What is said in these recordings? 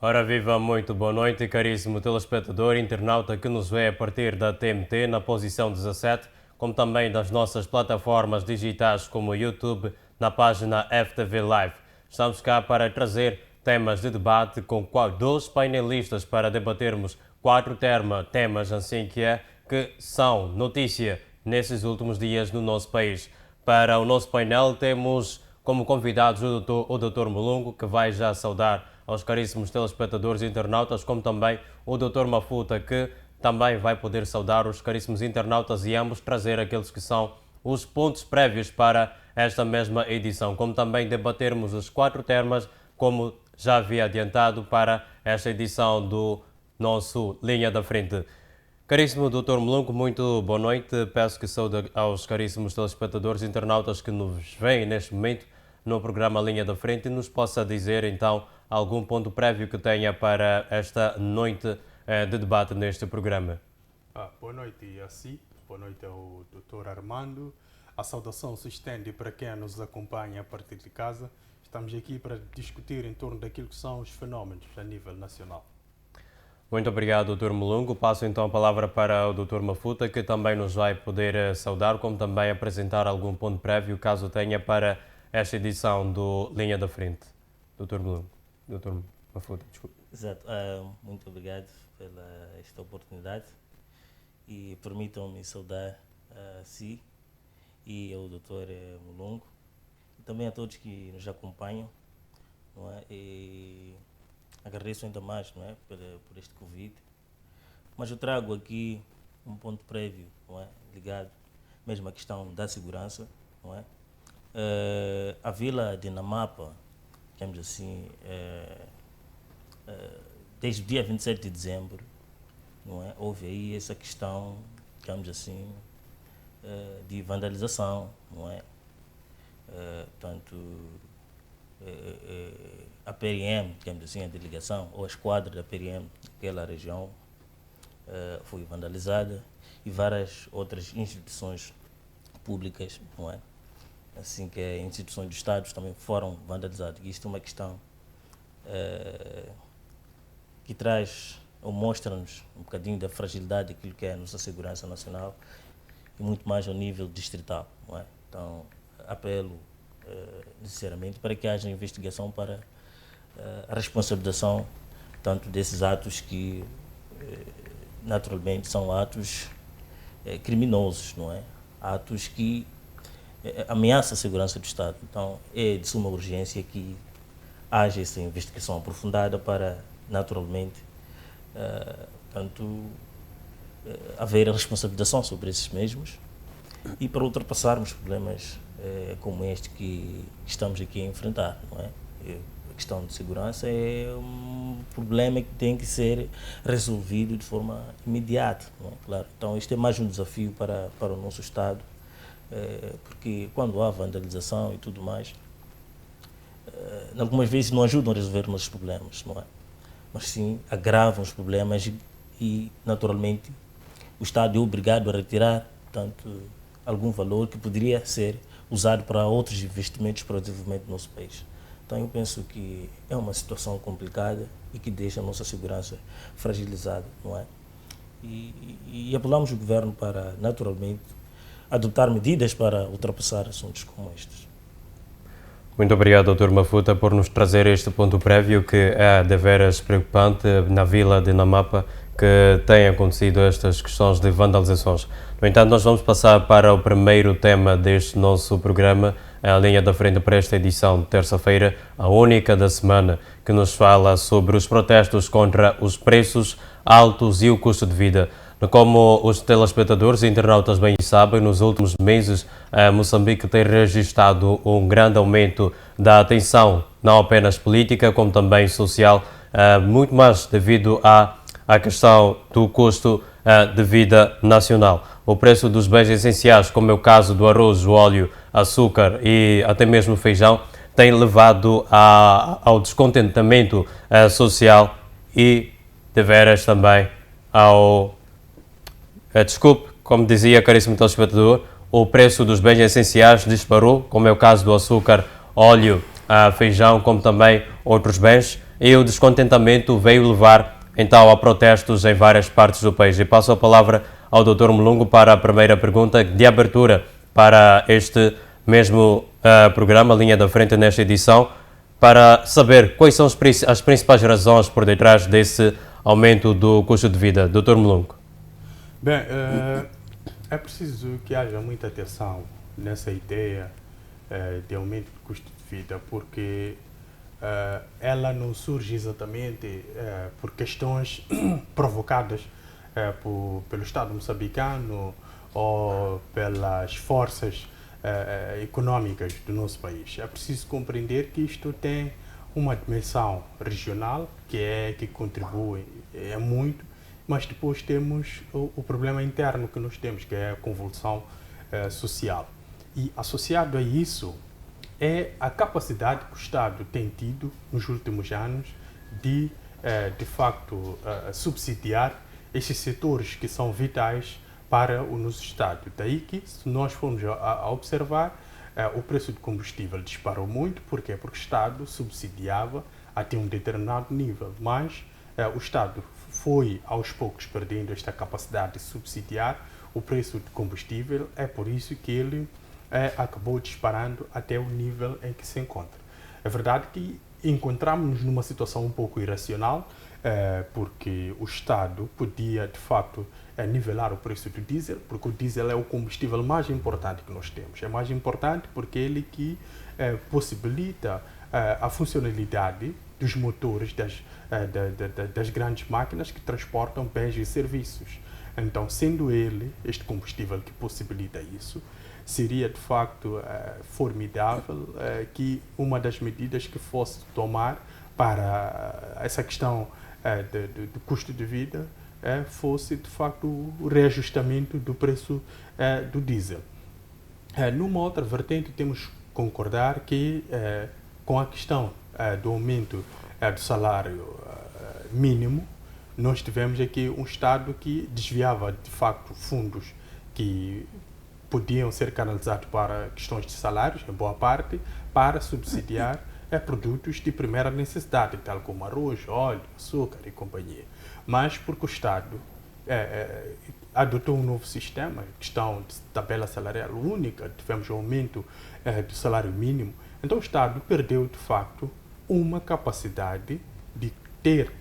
Ora viva, muito boa noite, caríssimo telespectador e internauta que nos vê a partir da TMT na posição 17, como também das nossas plataformas digitais como o YouTube, na página FTV Live. Estamos cá para trazer temas de debate com dois painelistas para debatermos quatro temas assim que são notícia nesses últimos dias no nosso país. Para o nosso painel temos como convidados o Dr. Mulungu, que vai já saudar aos caríssimos telespectadores e internautas, como também o Dr. Mafuta, que também vai poder saudar os caríssimos internautas e ambos trazer aqueles que são os pontos prévios para esta mesma edição, como também debatermos os quatro temas, como já havia adiantado para esta edição do nosso Linha da Frente. Caríssimo Dr. Mulungu, muito boa noite. Peço que saúde aos caríssimos telespectadores e internautas que nos veem neste momento no programa Linha da Frente e nos possa dizer então algum ponto prévio que tenha para esta noite de debate neste programa. Boa noite a si, boa noite ao Dr. Armando. A saudação se estende para quem nos acompanha a partir de casa. Estamos aqui para discutir em torno daquilo que são os fenómenos a nível nacional. Muito obrigado, Dr. Mulungu. Passo então a palavra para o Dr. Mafuta, que também nos vai poder saudar, como também apresentar algum ponto prévio, caso tenha, para esta edição do Linha da Frente. Dr. Mulungu. Dr. Mafuta, desculpe. Exato. Muito obrigado pela esta oportunidade e permitam-me saudar a si e ao Dr. Mulungu e também a todos que nos acompanham, não é? E agradeço ainda mais, não é, por este convite, mas eu trago aqui um ponto prévio, não é, ligado mesmo à questão da segurança, não é? A vila de Namapa, digamos assim, desde o dia 27 de dezembro, não é, houve aí essa questão, digamos assim, de vandalização, não é? Tanto a PRM, digamos assim, a delegação ou a esquadra da PRM daquela região foi vandalizada e várias outras instituições públicas, não é? Assim que as instituições do Estado também foram vandalizadas. E isto é uma questão que traz ou mostra-nos um bocadinho da fragilidade daquilo que é a nossa segurança nacional e muito mais ao nível distrital, não é? Então, apelo necessariamente para que haja investigação para a responsabilização tanto desses atos que naturalmente são atos criminosos, não é? Atos que ameaçam a segurança do Estado. Então é de suma urgência que haja essa investigação aprofundada para naturalmente haver a responsabilização sobre esses mesmos e para ultrapassarmos problemas como este que estamos aqui a enfrentar, não é? A questão de segurança é um problema que tem que ser resolvido de forma imediata, não é? Claro. Então este é mais um desafio para o nosso Estado, porque quando há vandalização e tudo mais, algumas vezes não ajudam a resolver nossos problemas, não é? Mas sim agravam os problemas e naturalmente o Estado é obrigado a retirar algum valor que poderia ser usado para outros investimentos para o desenvolvimento do nosso país. Então eu penso que é uma situação complicada e que deixa a nossa segurança fragilizada, não é? E apelamos o governo para, naturalmente, adotar medidas para ultrapassar assuntos como estes. Muito obrigado, Dr. Mafuta, por nos trazer este ponto prévio que é deveras preocupante na vila de Namapa, que têm acontecido estas questões de vandalizações. No entanto, nós vamos passar para o primeiro tema deste nosso programa, a linha da frente para esta edição de terça-feira, a única da semana, que nos fala sobre os protestos contra os preços altos e o custo de vida. Como os telespectadores e internautas bem sabem, nos últimos meses, Moçambique tem registrado um grande aumento da atenção, não apenas política, como também social, muito mais devido à questão do custo de vida nacional. O preço dos bens essenciais, como é o caso do arroz, o óleo, açúcar e até mesmo o feijão, tem levado ao descontentamento social e, deveras, também ao... Desculpe, como dizia, caríssimo telespectador, o preço dos bens essenciais disparou, como é o caso do açúcar, óleo, feijão, como também outros bens. e o descontentamento veio levar então a protestos em várias partes do país. E passo a palavra ao Dr. Mulungo para a primeira pergunta de abertura para este mesmo programa, Linha da Frente, nesta edição, para saber quais são as principais razões por detrás desse aumento do custo de vida. Dr. Mulungo. Bem, é preciso que haja muita atenção nessa ideia de aumento do custo de vida, porque ela não surge exatamente por questões provocadas pelo Estado moçambicano ou pelas forças econômicas do nosso país. É preciso compreender que isto tem uma dimensão regional que contribui muito, mas depois temos o problema interno que nós temos, que é a convulsão social. E associado a isso é a capacidade que o Estado tem tido nos últimos anos de facto, subsidiar estes setores que são vitais para o nosso Estado. Daí que, se nós formos a observar, o preço do combustível disparou muito. Porquê? Porque o Estado subsidiava até um determinado nível, mas o Estado foi aos poucos perdendo esta capacidade de subsidiar o preço do combustível. É por isso que ele acabou disparando até o nível em que se encontra. É verdade que encontramos-nos numa situação um pouco irracional, porque o Estado podia, de facto, nivelar o preço do diesel, porque o diesel é o combustível mais importante que nós temos. É mais importante porque ele que possibilita a funcionalidade dos motores das grandes máquinas que transportam bens e serviços. Então, sendo ele este combustível que possibilita isso, seria de facto formidável que uma das medidas que fosse tomar para essa questão do custo de vida fosse de facto o reajustamento do preço do diesel. Numa outra vertente, temos que concordar que com a questão do aumento do salário mínimo, nós tivemos aqui um Estado que desviava de facto fundos que podiam ser canalizados para questões de salários, em boa parte, para subsidiar produtos de primeira necessidade, tal como arroz, óleo, açúcar e companhia. Mas porque o Estado adotou um novo sistema, questão de tabela salarial única, tivemos um aumento do salário mínimo, então o Estado perdeu, de facto, uma capacidade de ter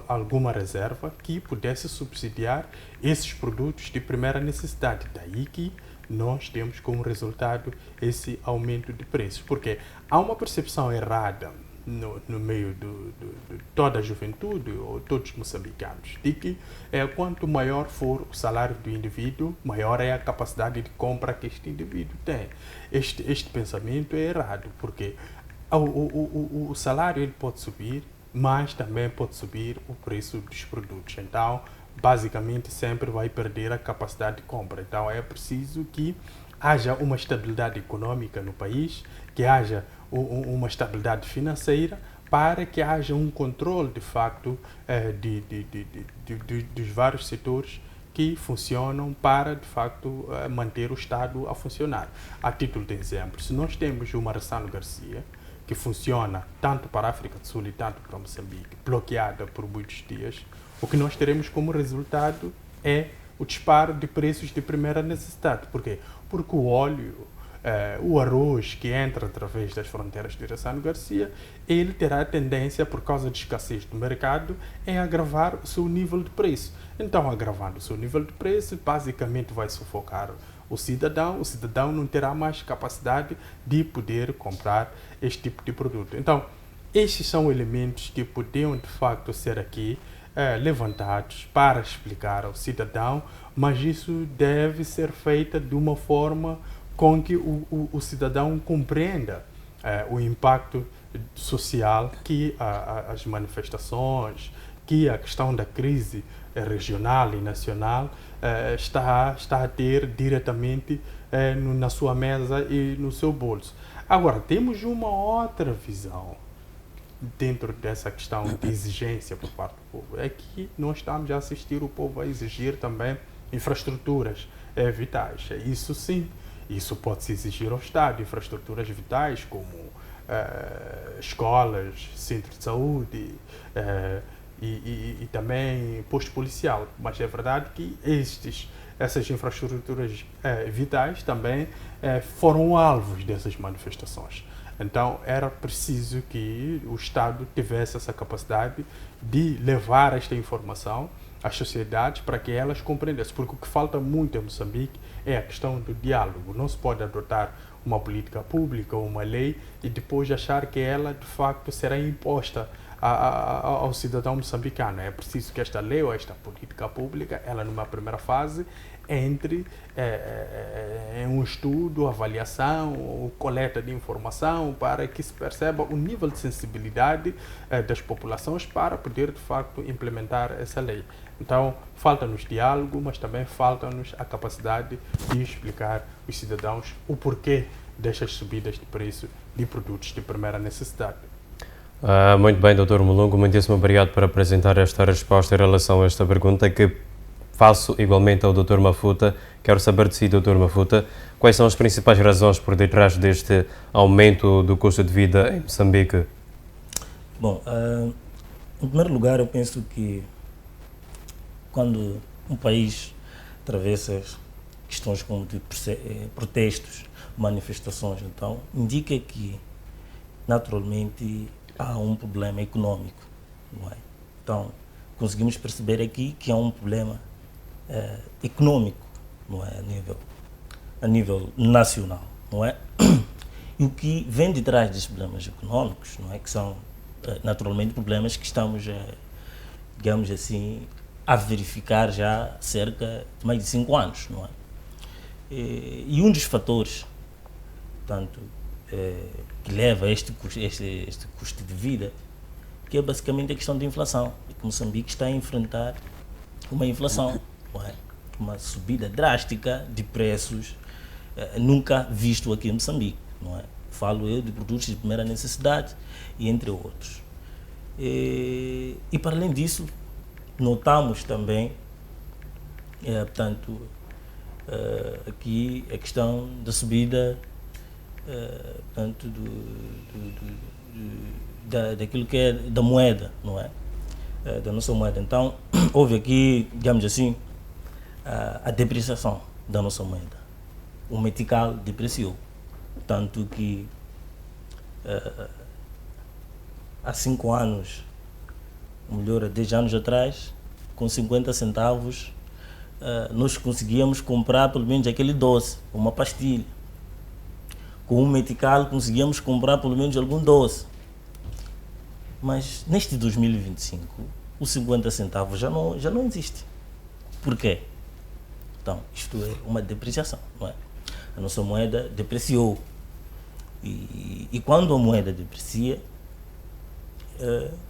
alguma reserva que pudesse subsidiar esses produtos de primeira necessidade. Daí que nós temos como resultado esse aumento de preços, porque há uma percepção errada no meio de toda a juventude ou todos os moçambicanos de que quanto maior for o salário do indivíduo, maior é a capacidade de compra que este indivíduo tem. Este pensamento é errado, porque o salário ele pode subir, mas também pode subir o preço dos produtos. Então, basicamente, sempre vai perder a capacidade de compra. Então, é preciso que haja uma estabilidade econômica no país, que haja uma estabilidade financeira, para que haja um controle, de facto, dos vários setores que funcionam para, de facto, manter o Estado a funcionar. A título de exemplo, se nós temos uma Marçano Garcia, que funciona tanto para a África do Sul e tanto para Moçambique, bloqueada por muitos dias, o que nós teremos como resultado é o disparo de preços de primeira necessidade. Por quê? Porque o óleo, o arroz que entra através das fronteiras de Marçano Garcia, ele terá a tendência, por causa de escassez do mercado, em agravar o seu nível de preço. Então, agravando o seu nível de preço, basicamente vai sufocar o cidadão não terá mais capacidade de poder comprar este tipo de produto. Então, estes são elementos que podiam, de facto, ser aqui levantados para explicar ao cidadão, mas isso deve ser feito de uma forma com que o cidadão compreenda o impacto social que as manifestações, que a questão da crise regional e nacional está a ter diretamente na sua mesa e no seu bolso. Agora, temos uma outra visão dentro dessa questão de exigência por parte do povo. É que nós estamos a assistir o povo a exigir também infraestruturas vitais. Isso sim, isso pode-se exigir ao Estado, infraestruturas vitais como escolas, centros de saúde e também posto policial. Mas é verdade que essas infraestruturas vitais também foram alvos dessas manifestações. Então era preciso que o Estado tivesse essa capacidade de levar esta informação às sociedades para que elas compreendessem. Porque o que falta muito em Moçambique é a questão do diálogo. Não se pode adotar uma política pública ou uma lei e depois achar que ela de facto será imposta ao cidadão moçambicano. É preciso que esta lei ou esta política pública, ela numa primeira fase, entre em um estudo, avaliação ou coleta de informação para que se perceba o nível de sensibilidade das populações para poder de facto implementar essa lei. Então, falta-nos diálogo, mas também falta-nos a capacidade de explicar aos cidadãos o porquê destas subidas de preço de produtos de primeira necessidade. Muito bem, Dr. Mulungu, muitíssimo obrigado por apresentar esta resposta em relação a esta pergunta que faço igualmente ao Dr. Mafuta. Quero saber de si, Dr. Mafuta, quais são as principais razões por detrás deste aumento do custo de vida em Moçambique? Bom, em primeiro lugar, eu penso que quando um país atravessa questões como de protestos, manifestações, então, indica que, naturalmente, há um problema econômico, não é? Então, conseguimos perceber aqui que há um problema econômico, não é? A nível nacional, não é? E o que vem de trás desses problemas econômicos, não é? Que são, naturalmente, problemas que estamos, digamos assim, a verificar já há cerca de mais de 5 anos, não é? E um dos fatores, portanto, que leva a este custo de vida, que é basicamente a questão da inflação. E que Moçambique está a enfrentar uma inflação, não é? Uma subida drástica de preços nunca visto aqui em Moçambique, não é? Falo eu de produtos de primeira necessidade e entre outros. E para além disso, notamos também, portanto, aqui a questão da subida, portanto, daquilo que é da moeda, não é? Da nossa moeda. Então, houve aqui, digamos assim, a depreciação da nossa moeda. O metical depreciou, tanto que há 5 anos, ou melhor, há 10 anos atrás, com 50 centavos, nós conseguíamos comprar pelo menos aquele doce, uma pastilha. Com um metical conseguíamos comprar pelo menos algum doce. Mas neste 2025, os 50 centavos já não existe. Por quê? Então, isto é uma depreciação, não é? A nossa moeda depreciou. E quando a moeda deprecia,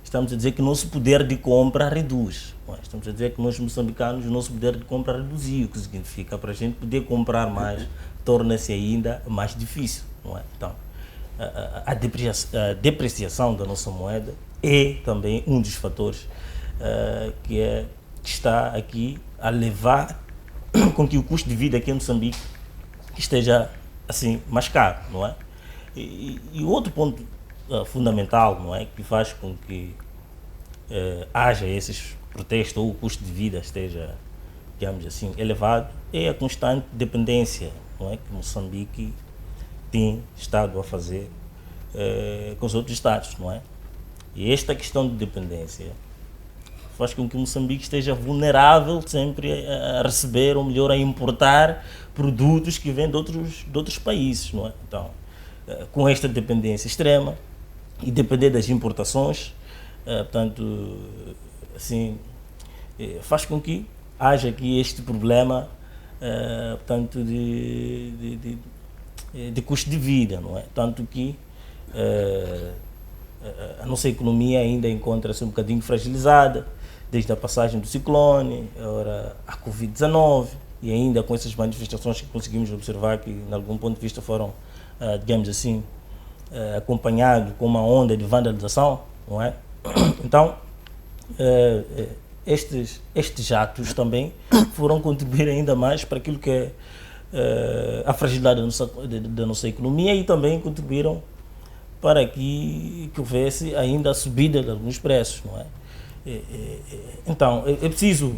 estamos a dizer que o nosso poder de compra reduz. Não é? Estamos a dizer que nós moçambicanos, o nosso poder de compra reduziu, o que significa para a gente poder comprar mais, torna-se ainda mais difícil. Não é? Então, a depreciação da nossa moeda é também um dos fatores que está aqui a levar com que o custo de vida aqui em Moçambique esteja assim mais caro, não é? E outro ponto fundamental, não é, que faz com que haja esses protestos ou o custo de vida esteja, digamos assim, elevado, é a constante dependência, não é, que Moçambique tem estado a fazer com os outros estados, não é? E esta questão de dependência faz com que Moçambique esteja vulnerável sempre a receber, ou melhor, a importar produtos que vêm de outros países, não é? Então, com esta dependência extrema e depender das importações, portanto, assim, faz com que haja aqui este problema, portanto, de custo de vida, não é? Tanto que a nossa economia ainda encontra-se um bocadinho fragilizada, desde a passagem do ciclone, agora a Covid-19, e ainda com essas manifestações que conseguimos observar que, de algum ponto de vista, foram, digamos assim, acompanhados com uma onda de vandalização, não é? Então, estes atos também foram contribuir ainda mais para aquilo que é a fragilidade da nossa economia e também contribuíram para que houvesse ainda a subida de alguns preços, não é? Então, é preciso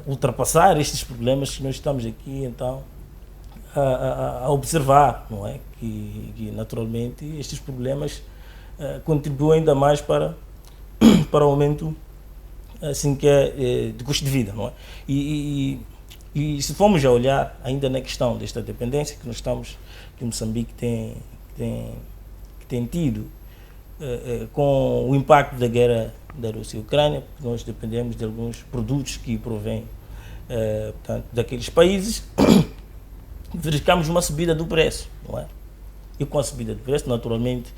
ultrapassar estes problemas que nós estamos aqui, então, a observar, não é? Que naturalmente estes problemas contribuem ainda mais para o aumento assim que de custo de vida, não é? E se formos a olhar ainda na questão desta dependência que nós estamos, que Moçambique tem tido com o impacto da guerra da Rússia e Ucrânia, porque nós dependemos de alguns produtos que provêm portanto, daqueles países, verificamos uma subida do preço, não é? E com a subida do preço, naturalmente,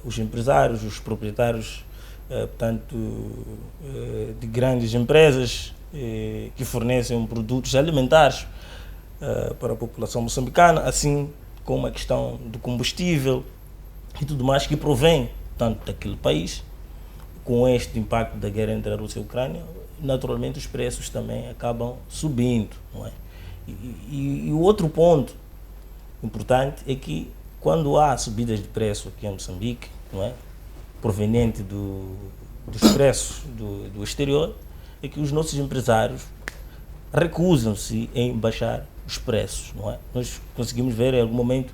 os empresários, os proprietários, portanto, de grandes empresas que fornecem produtos alimentares para a população moçambicana, assim como a questão do combustível e tudo mais que provém tanto daquele país, com este impacto da guerra entre a Rússia e a Ucrânia, naturalmente os preços também acabam subindo, não é? E o outro ponto importante é que quando há subidas de preço aqui em Moçambique, não é, proveniente dos preços do exterior, é que os nossos empresários recusam-se em baixar os preços, não é? Nós conseguimos ver em algum momento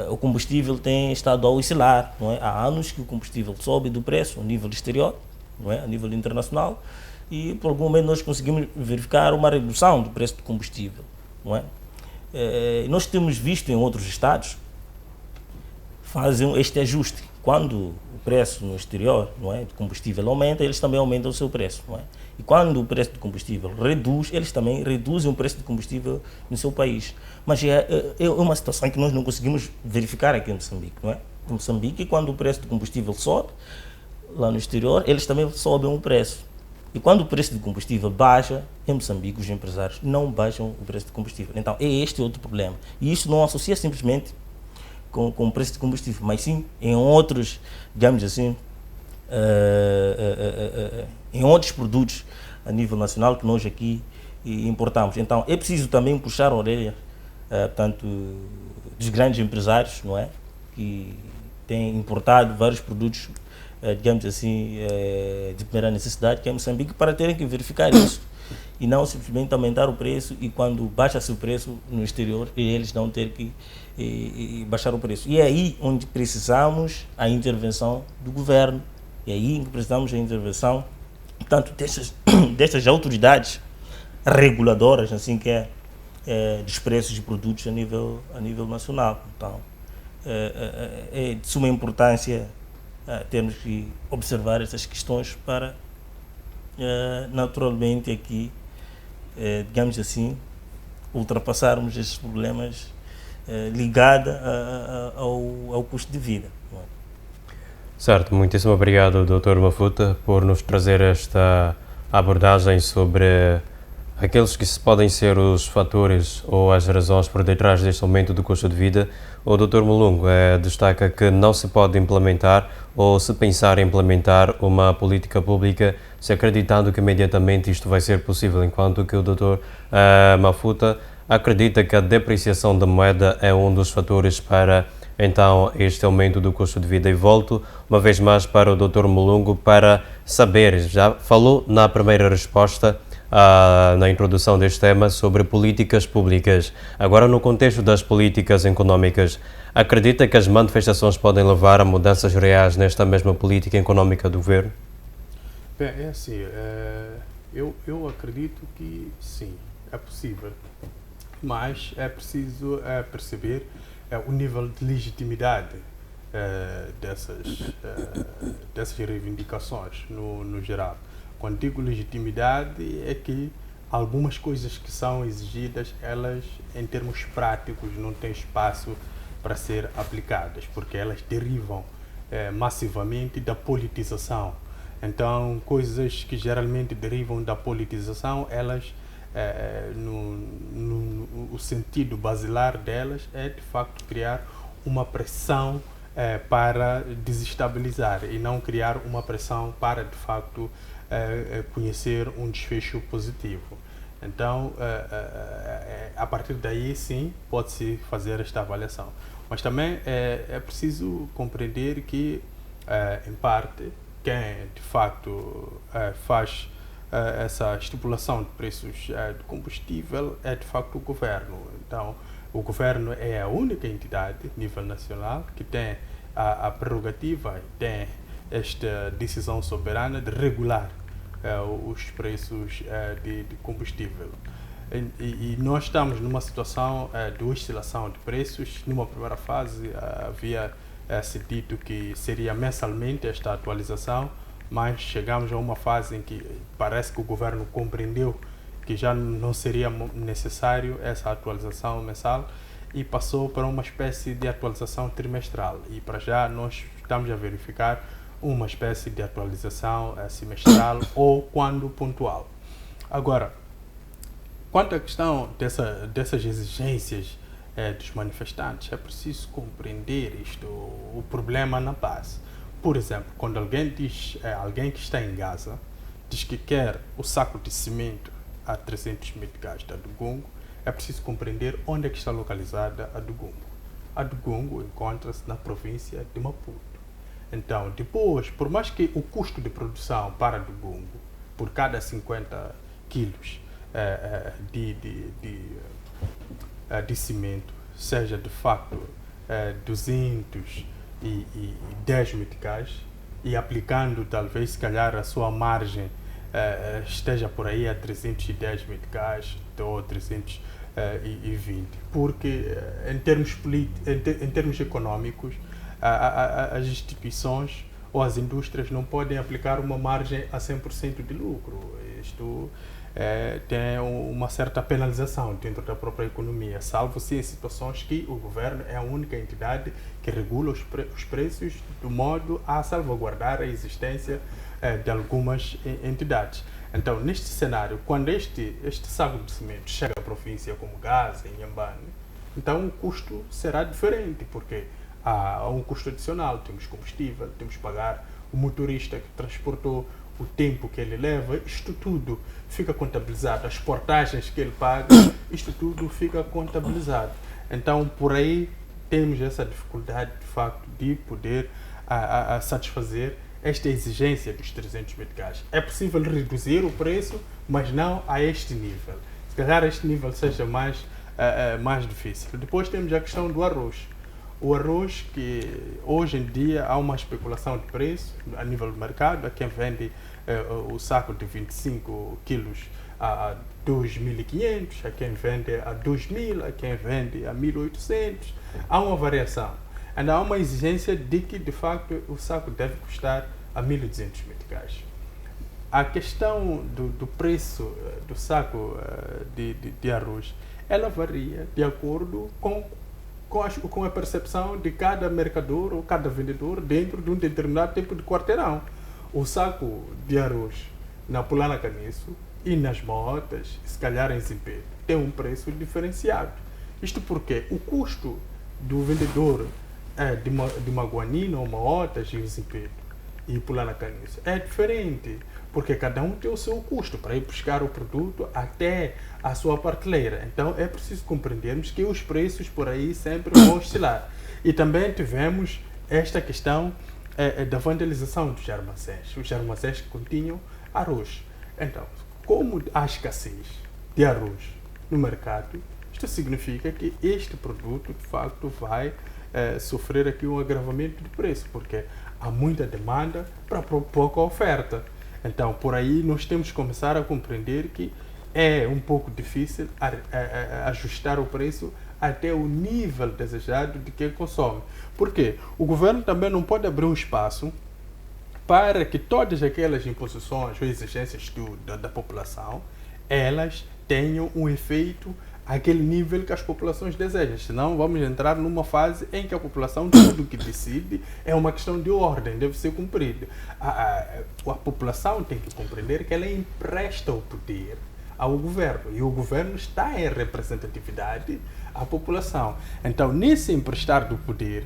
o combustível tem estado a oscilar, não é? Há anos que o combustível sobe do preço a nível exterior, não é? A nível internacional, e por algum momento nós conseguimos verificar uma redução do preço do combustível, não é? Nós temos visto em outros estados fazem este ajuste. Quando o preço no exterior, não é, do combustível aumenta, eles também aumentam o seu preço, não é? E quando o preço do combustível reduz, eles também reduzem o preço do combustível no seu país. Mas é uma situação que nós não conseguimos verificar aqui em Moçambique, não é? Em Moçambique, quando o preço do combustível sobe, lá no exterior, eles também sobem o preço. E quando o preço do combustível baixa, em Moçambique, os empresários não baixam o preço do combustível. Então, é este outro problema. E isso não associa simplesmente com o preço de combustível, mas sim em outros, digamos assim, em outros produtos a nível nacional que nós aqui importamos. Então é preciso também puxar a orelha, portanto, dos grandes empresários, não é, que têm importado vários produtos, digamos assim, de primeira necessidade que é Moçambique, para terem que verificar isso e não simplesmente aumentar o preço, e quando baixa-se o preço no exterior, eles não ter que baixar o preço. E é aí onde precisamos a intervenção do governo, é aí onde precisamos a intervenção, portanto, destas autoridades reguladoras, assim que dos preços de produtos a nível nacional. Então, é de suma importância termos que observar essas questões para, naturalmente, aqui, digamos assim, ultrapassarmos esses problemas ligados ao custo de vida. Certo, muitíssimo obrigado, Dr. Mafuta, por nos trazer esta abordagem sobre aqueles que podem ser os fatores ou as razões por detrás deste aumento do custo de vida. O Dr. Mulungu destaca que não se pode implementar ou se pensar em implementar uma política pública se acreditando que imediatamente isto vai ser possível, enquanto que o Dr. Mafuta acredita que a depreciação da moeda é um dos fatores para então este aumento do custo de vida. E volto uma vez mais para o Dr. Mulungu para saber, já falou na primeira resposta, na introdução deste tema, sobre políticas públicas. Agora, no contexto das políticas económicas, acredita que as manifestações podem levar a mudanças reais nesta mesma política económica do governo? Bem, é assim, eu acredito que sim, é possível, mas é preciso perceber o nível de legitimidade dessas reivindicações no geral. Quando digo legitimidade, é que algumas coisas que são exigidas, elas, em termos práticos, não têm espaço para ser aplicadas, porque elas derivam massivamente da politização. Então, coisas que geralmente derivam da politização, elas, o sentido basilar delas é, de facto, criar uma pressão para desestabilizar e não criar uma pressão para, de facto, conhecer um desfecho positivo. Então, a partir daí, sim, pode-se fazer esta avaliação. Mas também é preciso compreender que, em parte, quem de facto faz essa estipulação de preços de combustível é de facto o governo. Então, o governo é a única entidade a nível nacional que tem a prerrogativa, tem esta decisão soberana de regular os preços de combustível. E nós estamos numa situação de oscilação de preços. Numa primeira fase havia se dito que seria mensalmente esta atualização, mas chegamos a uma fase em que parece que o governo compreendeu que já não seria necessário essa atualização mensal e passou para uma espécie de atualização trimestral. E para já nós estamos a verificar uma espécie de atualização semestral ou quando pontual. Agora, quanto à questão dessas exigências dos manifestantes, é preciso compreender isto, o problema na base. Por exemplo, quando alguém que está em Gaza, diz que quer o saco de cimento a 300 meticais da Dugongo, é preciso compreender onde é que está localizada a Dugongo. A Dugongo encontra-se na província de Maputo. Então, depois, por mais que o custo de produção para a Dugongo, por cada 50 quilos de cimento, seja de facto 210 meticais, e aplicando talvez se calhar a sua margem esteja por aí a 310 meticais ou 320, porque em termos econômicos as instituições ou as indústrias não podem aplicar uma margem a 100% de lucro. Isto tem uma certa penalização dentro da própria economia, salvo-se em situações que o governo é a única entidade que regula os preços de modo a salvaguardar a existência de algumas entidades. Então, neste cenário, quando este saco de cimento chega à província como Gaza, em Inhambane, então o custo será diferente, porque há um custo adicional, temos combustível, temos que pagar o motorista que transportou, o tempo que ele leva, isto tudo fica contabilizado, as portagens que ele paga, isto tudo fica contabilizado. Então, por aí temos essa dificuldade, de facto, de poder satisfazer esta exigência dos 300 meticais. É possível reduzir o preço, mas não a este nível. Se calhar este nível seja mais difícil. Depois temos a questão do arroz. O arroz, que hoje em dia há uma especulação de preço a nível do mercado, há quem vende o saco de 25 quilos a 2.500, há quem vende a 2.000, há quem vende a 1.800, há uma variação. Ainda há uma exigência de que, de facto, o saco deve custar a 1.200 meticais. A questão do preço do saco de arroz, ela varia de acordo com a percepção de cada mercador ou cada vendedor dentro de um determinado tipo de quarteirão. O saco de arroz na Pulana Caniço e nas Motas, se calhar em Zimpeto, tem um preço diferenciado. Isto porque o custo do vendedor de Maguanina ou Motas e Zimpeto e Pulana Caniço é diferente, porque cada um tem o seu custo para ir buscar o produto até a sua prateleira. Então é preciso compreendermos que os preços por aí sempre vão oscilar. E também tivemos esta questão da vandalização dos armazéns. Os armazéns que continham arroz. Então, como há escassez de arroz no mercado, isto significa que este produto, de facto, vai sofrer aqui um agravamento de preço, porque há muita demanda para pouca oferta. Então, por aí nós temos que começar a compreender que é um pouco difícil ajustar o preço até o nível desejado de quem consome. Porque o governo também não pode abrir um espaço para que todas aquelas imposições ou exigências da população, elas tenham um efeito àquele nível que as populações desejam. Senão vamos entrar numa fase em que a população, tudo que decide é uma questão de ordem, deve ser cumprida. A população tem que compreender que ela empresta o poder ao governo, e o governo está em representatividade à população. Então, nesse emprestar do poder,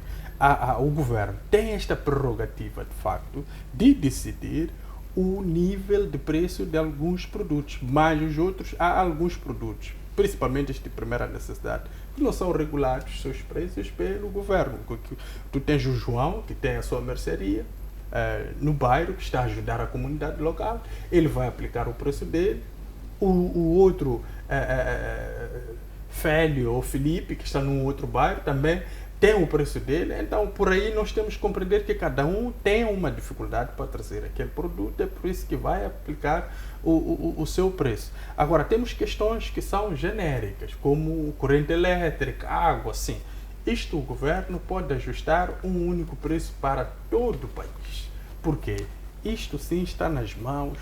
o governo tem esta prerrogativa, de facto, de decidir o nível de preço de alguns produtos, mas os outros, há alguns produtos principalmente este de primeira necessidade, que não são regulados os seus preços pelo governo. Tu tens o João, que tem a sua mercearia no bairro, que está a ajudar a comunidade local, ele vai aplicar o preço dele. O outro, Félio ou Felipe, que está num outro bairro, também tem o preço dele. Então, por aí nós temos que compreender que cada um tem uma dificuldade para trazer aquele produto, é por isso que vai aplicar o seu preço. Agora, temos questões que são genéricas, como corrente elétrica, água, assim. Isto o governo pode ajustar um único preço para todo o país. Por quê? Isto sim está nas mãos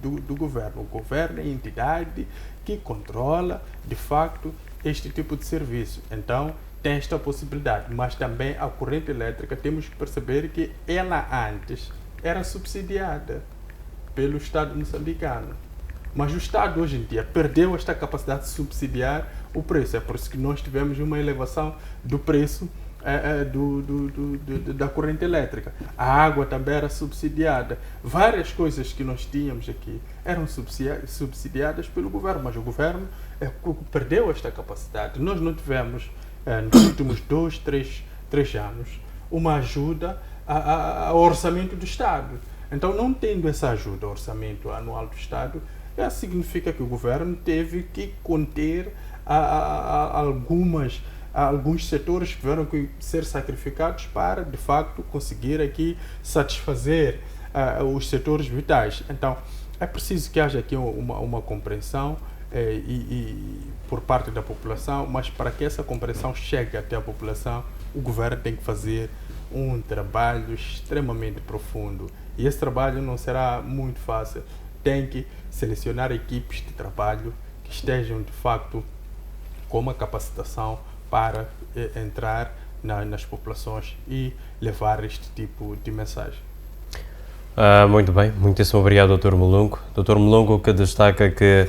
do governo. O governo é a entidade que controla, de facto, este tipo de serviço. Então, tem esta possibilidade, mas também a corrente elétrica temos que perceber que ela antes era subsidiada pelo Estado moçambicano. Mas o Estado hoje em dia perdeu esta capacidade de subsidiar o preço. É por isso que nós tivemos uma elevação do preço da corrente elétrica. A água também era subsidiada. Várias coisas que nós tínhamos aqui eram subsidiadas pelo governo, mas o governo perdeu esta capacidade. Nós não tivemos, nos últimos 3 anos, uma ajuda ao orçamento do Estado. Então, não tendo essa ajuda ao orçamento anual do Estado, significa que o governo teve que conter alguns setores que tiveram que ser sacrificados para, de facto, conseguir aqui satisfazer os setores vitais. Então, é preciso que haja aqui uma compreensão por parte da população, mas para que essa compreensão chegue até a população, o governo tem que fazer um trabalho extremamente profundo. E esse trabalho não será muito fácil. Tem que selecionar equipes de trabalho que estejam, de facto, com uma capacitação para entrar nas populações e levar este tipo de mensagem. Muito bem, muitíssimo obrigado, Dr. Mulungu. Dr. Mulungu, que destaca que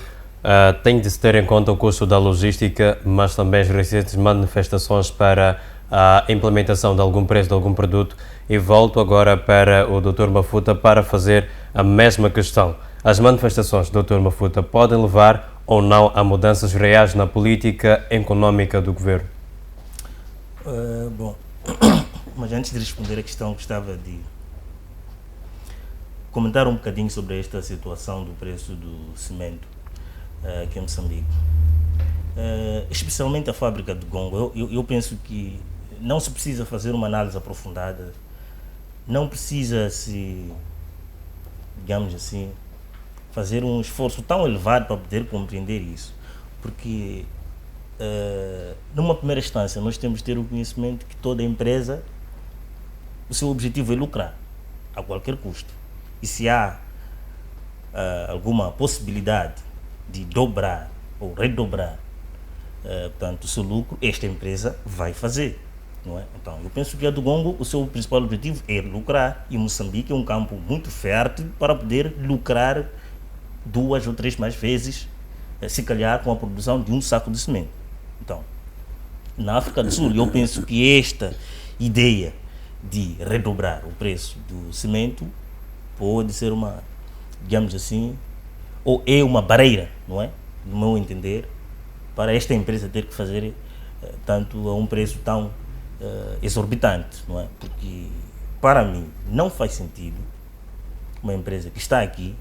tem de se ter em conta o custo da logística, mas também as recentes manifestações para a implementação de algum preço de algum produto. E volto agora para o Dr. Mafuta para fazer a mesma questão. As manifestações, Dr. Mafuta, podem levar ou não a mudanças reais na política económica do governo? Bom, mas antes de responder a questão, gostava de comentar um bocadinho sobre esta situação do preço do cimento aqui em Moçambique. Especialmente a fábrica de Gongo, eu penso que não se precisa fazer uma análise aprofundada, não precisa se, digamos assim, fazer um esforço tão elevado para poder compreender isso, porque numa primeira instância nós temos de ter o conhecimento que toda empresa, o seu objetivo é lucrar a qualquer custo, e se há alguma possibilidade de dobrar ou redobrar portanto, o seu lucro, esta empresa vai fazer, não é? Então, eu penso que a do Gongo, o seu principal objetivo é lucrar, e Moçambique é um campo muito fértil para poder lucrar 2 ou 3 mais vezes, se calhar com a produção de um saco de cimento. Então, na África do Sul, eu penso que esta ideia de redobrar o preço do cimento pode ser uma, digamos assim, ou é uma barreira, não é? No meu entender, para esta empresa ter que fazer tanto a um preço tão exorbitante, não é? Porque, para mim, não faz sentido uma empresa que está aqui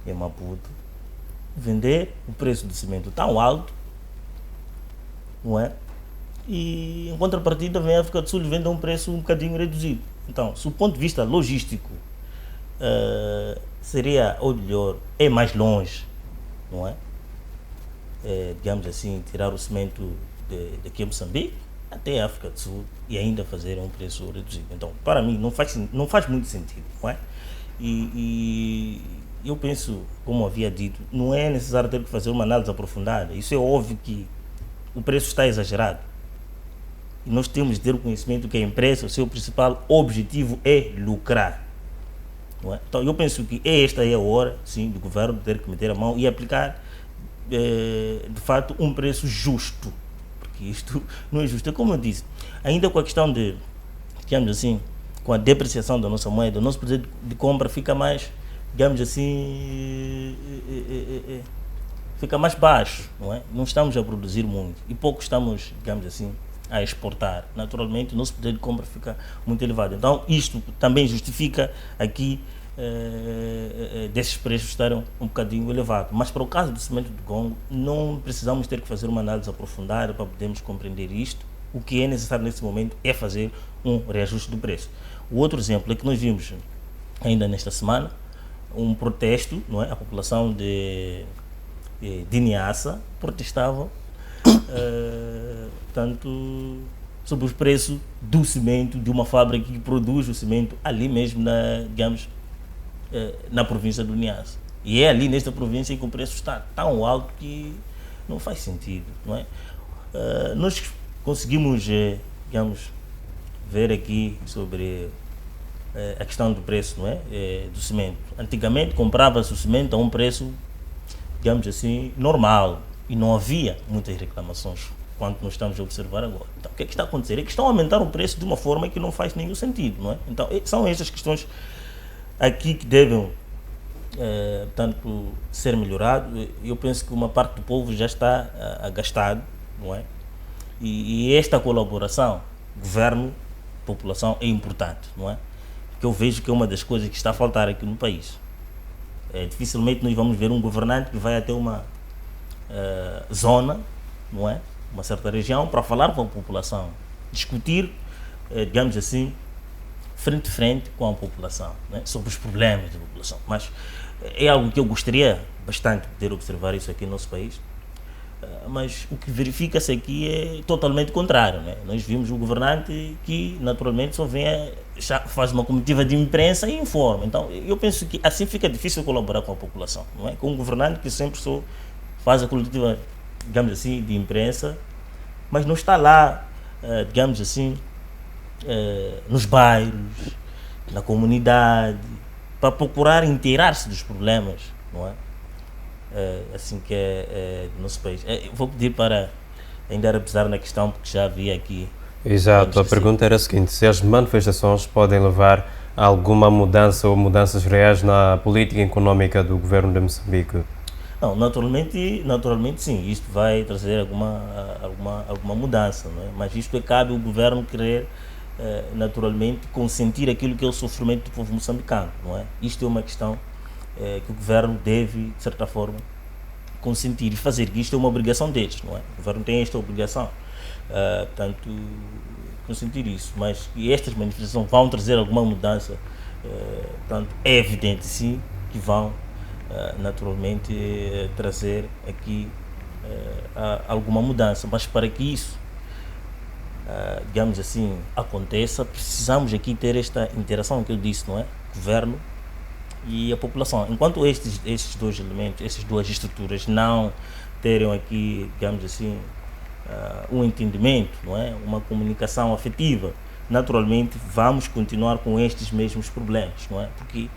em Maputo vender o preço do cimento tão alto, não é? E, em contrapartida, vem a África do Sul e vende a um preço um bocadinho reduzido. Então, do ponto de vista logístico, seria, ou melhor, é mais longe, não é? Digamos assim, tirar o cimento daqui a Moçambique até a África do Sul e ainda fazer um preço reduzido. Então, para mim, não faz muito sentido, não é? E eu penso, como havia dito, não é necessário ter que fazer uma análise aprofundada. Isso é óbvio que o preço está exagerado. E nós temos de ter o conhecimento que a empresa, o seu principal objetivo é lucrar. Não é? Então, eu penso que esta é a hora, sim, do governo ter que meter a mão e aplicar, de fato, um preço justo. Porque isto não é justo. É como eu disse, ainda com a questão de, digamos assim, com a depreciação da nossa moeda, o nosso poder de compra fica mais, digamos assim, fica mais baixo, não é? Não estamos a produzir muito e pouco estamos, digamos assim, a exportar. Naturalmente, o nosso poder de compra fica muito elevado. Então, isto também justifica aqui desses preços estarem um bocadinho elevados. Mas para o caso do cimento de Congo, não precisamos ter que fazer uma análise aprofundada para podermos compreender isto. O que é necessário nesse momento é fazer um reajuste do preço. O outro exemplo é que nós vimos ainda nesta semana um protesto, não é? A população de Niassa protestava tanto sobre os preços do cimento de uma fábrica que produz o cimento ali mesmo na província do Niassa. E é ali nesta província que o preço está tão alto que não faz sentido, não é? Nós conseguimos, ver aqui sobre a questão do preço, não é? Do cimento. Antigamente comprava-se o cimento a um preço, digamos assim, normal e não havia muitas reclamações, quanto nós estamos a observar agora. Então, o que é que está a acontecer? É que estão a aumentar o preço de uma forma que não faz nenhum sentido, não é? Então, são estas questões aqui que devem, portanto, ser melhorado. Eu penso que uma parte do povo já está agastado, não é? E esta colaboração, governo, população, é importante, não é? Porque eu vejo que é uma das coisas que está a faltar aqui no país. Dificilmente nós vamos ver um governante que vai até uma zona, não é? Uma certa região, para falar com a população, discutir, digamos assim, frente a frente com a população, né? Sobre os problemas da população. Mas é algo que eu gostaria bastante de poder observar isso aqui no nosso país. Mas o que verifica-se aqui é totalmente contrário, né? Nós vimos um governante que naturalmente só vem faz uma comitiva de imprensa e informa. Então eu penso que assim fica difícil colaborar com a população, não é? Com um governante que sempre só faz a coletiva, digamos assim, de imprensa, mas não está lá, digamos assim, nos bairros, na comunidade, para procurar inteirar-se dos problemas, não é? Assim que é do nosso país. Vou pedir para ainda repisar na questão, porque já havia aqui. Exato, a pergunta era a seguinte: se as manifestações podem levar a alguma mudança ou mudanças reais na política económica do governo de Moçambique? Não, naturalmente sim, isto vai trazer alguma mudança, não é? Mas isto cabe o governo querer, naturalmente, consentir aquilo que é o sofrimento do povo moçambicano, não é? Isto é uma questão que o governo deve, de certa forma, consentir e fazer, que isto é uma obrigação deles, não é? O governo tem esta obrigação, portanto, consentir isso, mas que estas manifestações vão trazer alguma mudança, portanto, é evidente, sim, que vão, naturalmente, trazer aqui alguma mudança, mas para que isso, digamos assim, aconteça, precisamos aqui ter esta interação que eu disse, não é? Governo e a população. Enquanto estes dois elementos, essas duas estruturas não terem aqui, digamos assim, um entendimento, não é? Uma comunicação afetiva, naturalmente vamos continuar com estes mesmos problemas, não é? Porque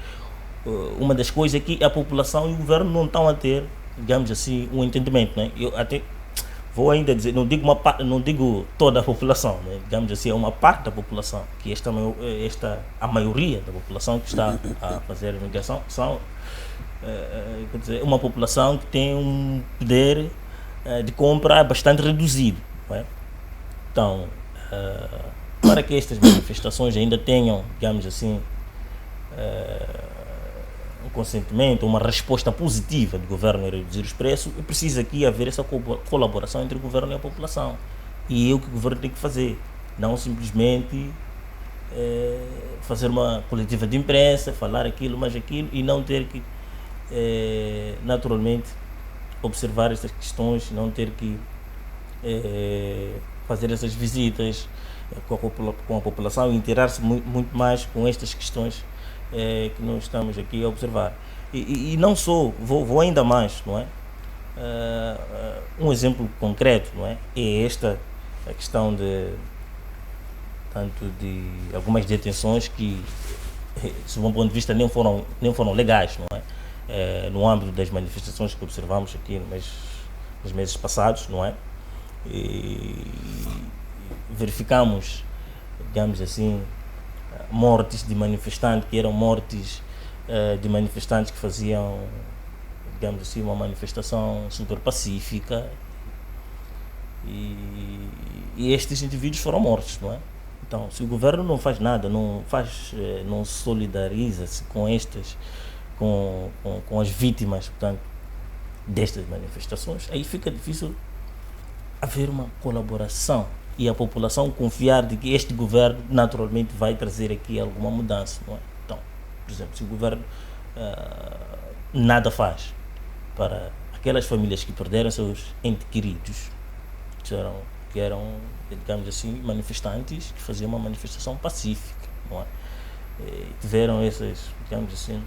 uma das coisas é que a população e o governo não estão a ter, digamos assim, um entendimento, não é? Eu até vou ainda dizer, não digo toda a população, né? Digamos assim, é uma parte da população, que a maioria da população que está a fazer a migração são, quer dizer, uma população que tem um poder de compra bastante reduzido, não é? Então, para que estas manifestações ainda tenham, digamos assim, um consentimento, uma resposta positiva do governo a reduzir os preços, e precisa aqui haver essa colaboração entre o governo e a população. E é o que o governo tem que fazer, não simplesmente fazer uma coletiva de imprensa, falar aquilo, mais aquilo, e não ter que, naturalmente, observar estas questões, não ter que fazer essas visitas com a população e inteirar-se muito mais com estas questões que nós estamos aqui a observar. E não só, vou ainda mais, não é? Um exemplo concreto, não é? É a questão de algumas detenções que, sob um ponto de vista, nem foram legais, não é? No âmbito das manifestações que observamos aqui nos meses passados, não é? E verificamos, digamos assim, mortes de manifestantes que eram mortes de manifestantes que faziam, digamos assim, uma manifestação super pacífica e estes indivíduos foram mortos, não é? Então, se o governo não faz nada, não solidariza-se com com as vítimas, portanto, destas manifestações, aí fica difícil haver uma colaboração e a população confiar de que este governo naturalmente vai trazer aqui alguma mudança, não é? Então, por exemplo, se o governo nada faz para aquelas famílias que perderam seus entes queridos, que eram, digamos assim, manifestantes que faziam uma manifestação pacífica, não é? E tiveram essas, digamos assim,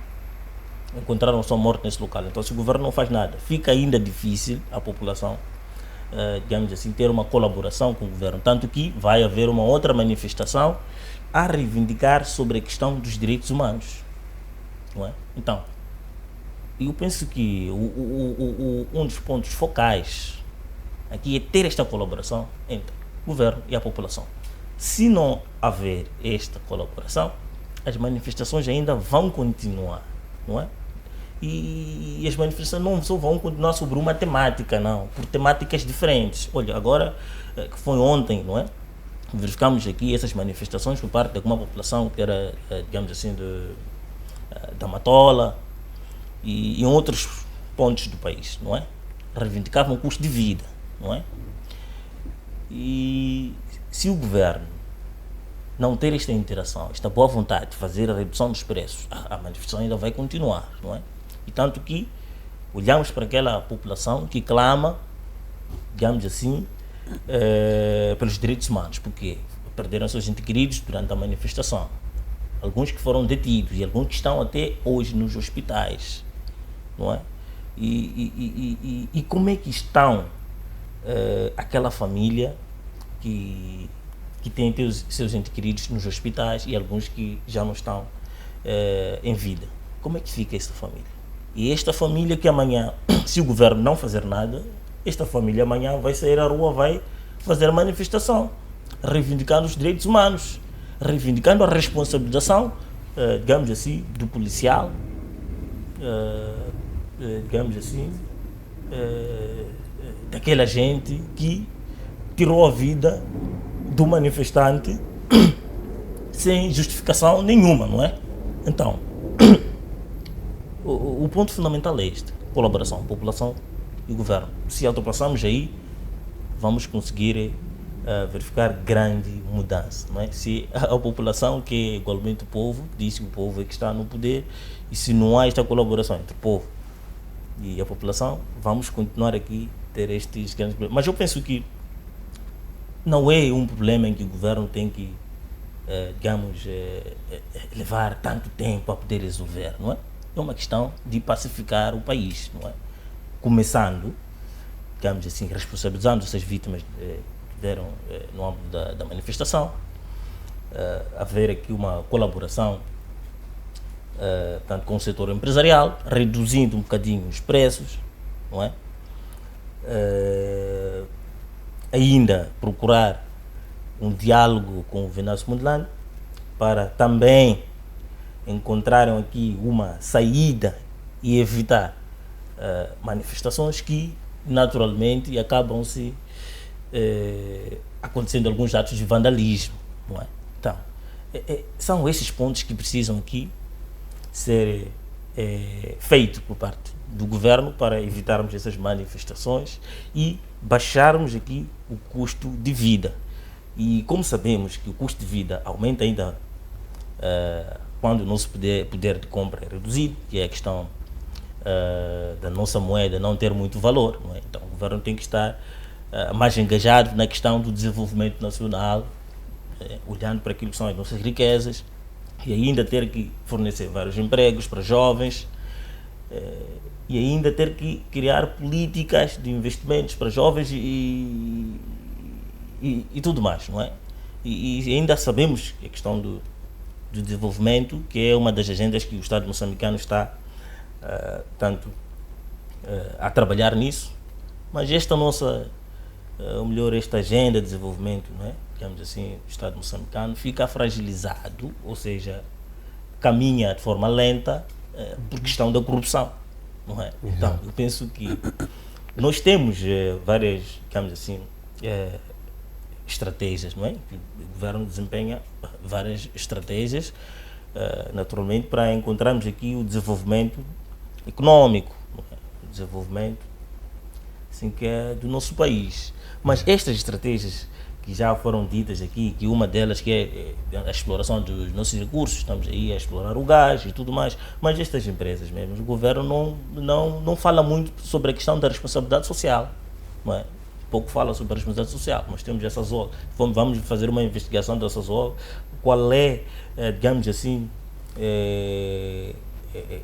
encontraram sua morte nesse local. Então, se o governo não faz nada, fica ainda difícil a população, digamos assim, ter uma colaboração com o governo. Tanto que vai haver uma outra manifestação a reivindicar sobre a questão dos direitos humanos, não é? Então, eu penso que um dos pontos focais aqui é ter esta colaboração entre o governo e a população. Se não haver esta colaboração, as manifestações ainda vão continuar, não é? E as manifestações não só vão continuar sobre uma temática, não, por temáticas diferentes. Olha, agora, que foi ontem, não é? Verificamos aqui essas manifestações por parte de alguma população que era, digamos assim, da Matola e em outros pontos do país, não é? Reivindicavam o custo de vida, não é? E se o governo não ter esta interação, esta boa vontade de fazer a redução dos preços, a manifestação ainda vai continuar, não é? E tanto que olhamos para aquela população que clama, digamos assim, pelos direitos humanos, porque perderam seus entes queridos durante a manifestação. Alguns que foram detidos e alguns que estão até hoje nos hospitais, não é? E como é que estão aquela família que tem seus entes queridos nos hospitais e alguns que já não estão em vida? Como é que fica esta família? E esta família que amanhã, se o governo não fazer nada, esta família amanhã vai sair à rua, vai fazer manifestação, reivindicando os direitos humanos, reivindicando a responsabilização, digamos assim, do policial, digamos assim, daquela gente que tirou a vida do manifestante sem justificação nenhuma, não é? Então, o ponto fundamental é este: colaboração, população e governo. Se ultrapassarmos aí, vamos conseguir verificar grande mudança, não é? Se a população, que é igualmente o povo, diz que o povo é que está no poder, e se não há esta colaboração entre o povo e a população, vamos continuar aqui a ter estes grandes problemas. Mas eu penso que não é um problema em que o governo tem que, digamos, levar tanto tempo a poder resolver, não é? É uma questão de pacificar o país, não é? Começando, digamos assim, responsabilizando essas vítimas que deram no âmbito da manifestação, haver aqui uma colaboração tanto com o setor empresarial, reduzindo um bocadinho os preços, não é? Ainda procurar um diálogo com o Venâncio Mondlane para também encontrarem aqui uma saída e evitar manifestações que naturalmente acabam se acontecendo alguns atos de vandalismo, não é? Então, são esses pontos que precisam aqui ser feitos por parte do governo para evitarmos essas manifestações e baixarmos aqui o custo de vida. E como sabemos que o custo de vida aumenta ainda quando o nosso poder de compra é reduzido, que é a questão da nossa moeda não ter muito valor, não é? Então o governo tem que estar mais engajado na questão do desenvolvimento nacional, olhando para aquilo que são as nossas riquezas, e ainda ter que fornecer vários empregos para jovens, e ainda ter que criar políticas de investimentos para jovens e tudo mais, não é? E ainda sabemos que a questão do desenvolvimento, que é uma das agendas que o Estado moçambicano está a trabalhar nisso, mas esta nossa, ou melhor, esta agenda de desenvolvimento, não é? Digamos assim, o Estado moçambicano fica fragilizado, ou seja, caminha de forma lenta por questão da corrupção. não é? Então, eu penso que nós temos várias, digamos assim, estratégias, não é? O governo desempenha várias estratégias, naturalmente, para encontrarmos aqui o desenvolvimento econômico, não é? O desenvolvimento assim, que é do nosso país. Mas estas estratégias que já foram ditas aqui, que uma delas que é a exploração dos nossos recursos, estamos aí a explorar o gás e tudo mais, mas estas empresas mesmo, o governo não fala muito sobre a questão da responsabilidade social, não é? Pouco fala sobre a responsabilidade social. Nós temos essa ZOL, vamos fazer uma investigação dessa ZOL, qual é, digamos assim,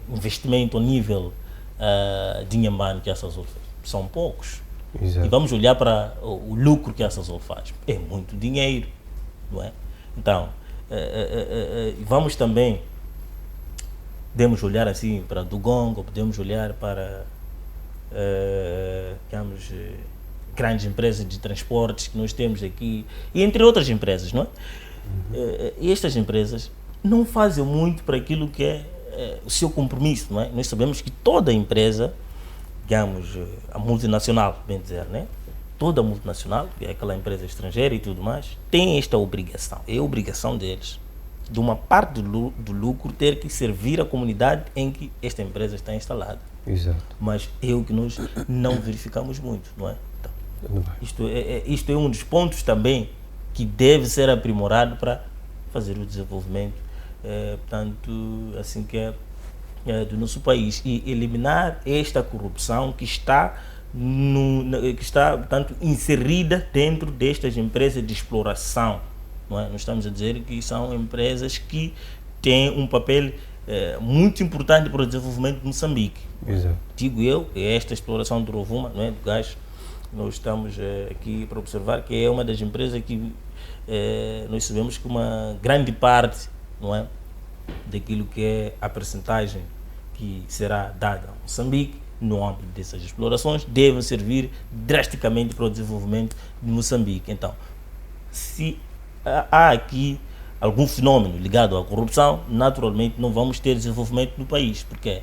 investimento a nível de Inhambane que essa ZOL fez. São poucos. Exato. E vamos olhar para o lucro que essa ZOL faz. É muito dinheiro, não é? Então, vamos também, podemos olhar assim para Dugongo, podemos olhar para, digamos, grandes empresas de transportes que nós temos aqui, e entre outras empresas, não é? E estas empresas não fazem muito para aquilo que é o seu compromisso, não é? Nós sabemos que toda empresa, digamos, a multinacional, bem dizer, né? Toda multinacional, que é aquela empresa estrangeira e tudo mais, tem esta obrigação. É a obrigação deles, de uma parte do lucro, ter que servir a comunidade em que esta empresa está instalada. Exato. Mas é o que nós não verificamos muito, não é? Então, isto é um dos pontos também que deve ser aprimorado para fazer o desenvolvimento, portanto, assim que é do nosso país, e eliminar esta corrupção que está portanto, inserida dentro destas empresas de exploração, não é? Nós estamos a dizer que são empresas que têm um papel muito importante para o desenvolvimento de Moçambique. Exato. Digo eu, é esta exploração do Rovuma, não é? Do gás, nós estamos aqui para observar que é uma das empresas que nós sabemos que uma grande parte, não é, daquilo que é a percentagem que será dada a Moçambique no âmbito dessas explorações deve servir drasticamente para o desenvolvimento de Moçambique. Então, se há aqui algum fenômeno ligado à corrupção, naturalmente não vamos ter desenvolvimento no país, porque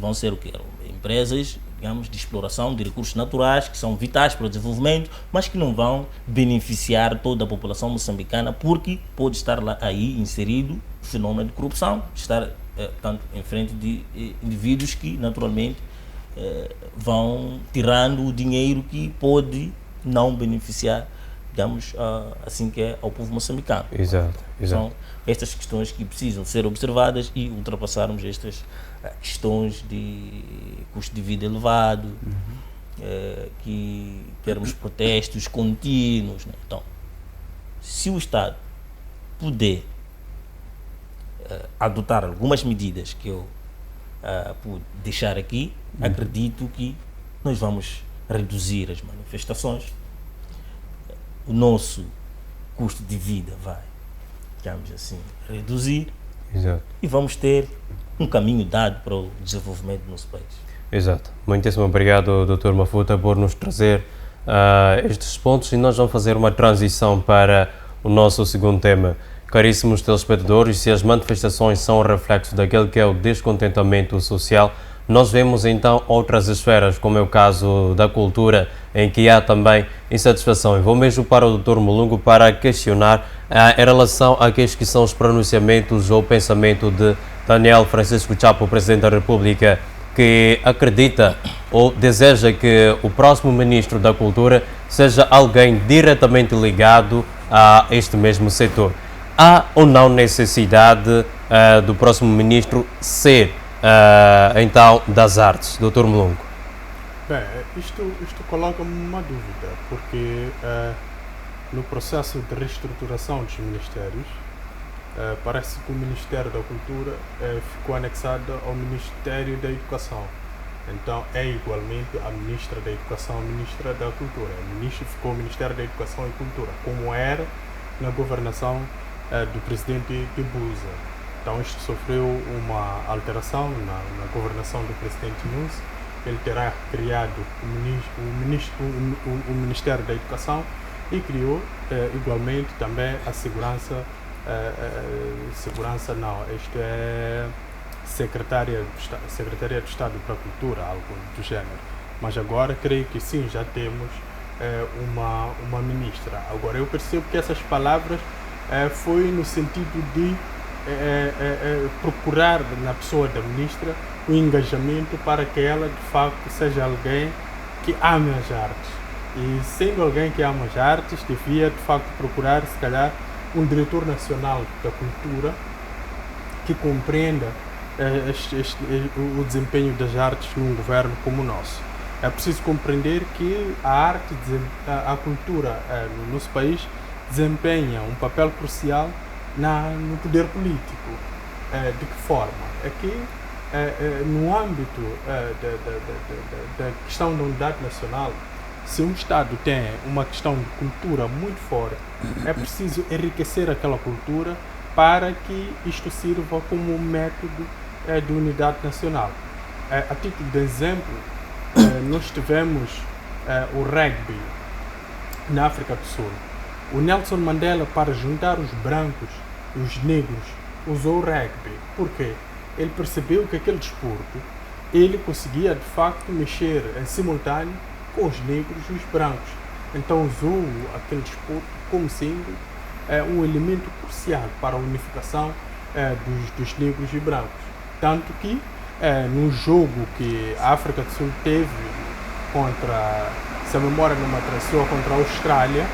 vão ser o quê? Empresas, digamos, de exploração de recursos naturais que são vitais para o desenvolvimento, mas que não vão beneficiar toda a população moçambicana, porque pode estar lá aí inserido o fenômeno de corrupção, estar portanto, em frente de indivíduos que naturalmente vão tirando o dinheiro que pode não beneficiar, digamos, assim que é ao povo moçambicano. Exato. São estas questões que precisam ser observadas e ultrapassarmos estas questões de custo de vida elevado, que termos protestos contínuos, né? Então, se o Estado puder adotar algumas medidas que eu pude deixar aqui, acredito que nós vamos reduzir as manifestações, o nosso custo de vida vai, digamos assim, reduzir. Exato. E vamos ter um caminho dado para o desenvolvimento do nosso país. Exato. Muitíssimo obrigado, Dr. Mafuta, por nos trazer estes pontos, e nós vamos fazer uma transição para o nosso segundo tema. Caríssimos telespectadores, se as manifestações são um reflexo daquele que é o descontentamento social, nós vemos então outras esferas, como é o caso da cultura, em que há também insatisfação. Eu vou mesmo para o Dr. Mulungu para questionar em relação àqueles que são os pronunciamentos ou pensamento de Daniel Francisco Chapo, Presidente da República, que acredita ou deseja que o próximo Ministro da Cultura seja alguém diretamente ligado a este mesmo setor. Há ou não necessidade do próximo Ministro ser, então, das artes? Dr. Mulungu. Bem, isto coloca-me uma dúvida, porque no processo de reestruturação dos ministérios, parece que o Ministério da Cultura ficou anexado ao Ministério da Educação. Então é igualmente a Ministra da Educação, a Ministra da Cultura. Ficou o Ministério da Educação e Cultura, como era na governação do presidente Guebuza. Então isto sofreu uma alteração na governação do presidente Nunes. Ele terá criado o Ministério da Educação e criou igualmente também a Secretaria de Estado para a Cultura, algo do género. Mas agora creio que sim, já temos uma ministra. Agora eu percebo que essas palavras foi no sentido de procurar na pessoa da ministra o engajamento para que ela de facto seja alguém que ame as artes. E sendo alguém que ama as artes, devia de facto procurar, se calhar, um diretor nacional da cultura que compreenda o desempenho das artes num governo como o nosso. É preciso compreender que a cultura no nosso país desempenha um papel crucial no poder político. De que forma? É que no âmbito da questão da unidade nacional, se um Estado tem uma questão de cultura muito forte, é preciso enriquecer aquela cultura para que isto sirva como um método de unidade nacional. A título de exemplo, nós tivemos o rugby na África do Sul. O Nelson Mandela, para juntar os brancos e os negros, usou o rugby. Por quê? Ele percebeu que aquele desporto, ele conseguia de facto mexer em simultâneo com os negros e os brancos. Então usou aquele desporto como sendo um elemento crucial para a unificação dos negros e brancos. Tanto que no jogo que a África do Sul teve contra, se a memória não me traiçoa, contra a Austrália,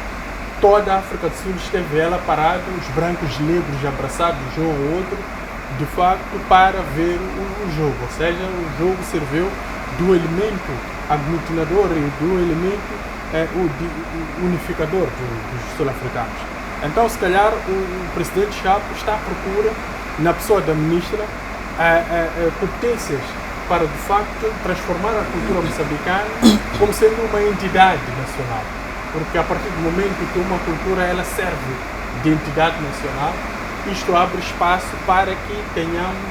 toda a África do Sul esteve ela parada, os brancos e negros abraçados um ao outro, de facto, para ver o jogo. Ou seja, o jogo serviu do elemento aglutinador e do elemento unificador dos sul-africanos. Então, se calhar, o presidente Chapo está à procura, na pessoa da ministra, competências para, de facto, transformar a cultura moçambicana como sendo uma entidade nacional. Porque a partir do momento que uma cultura ela serve de entidade nacional, isto abre espaço para que tenhamos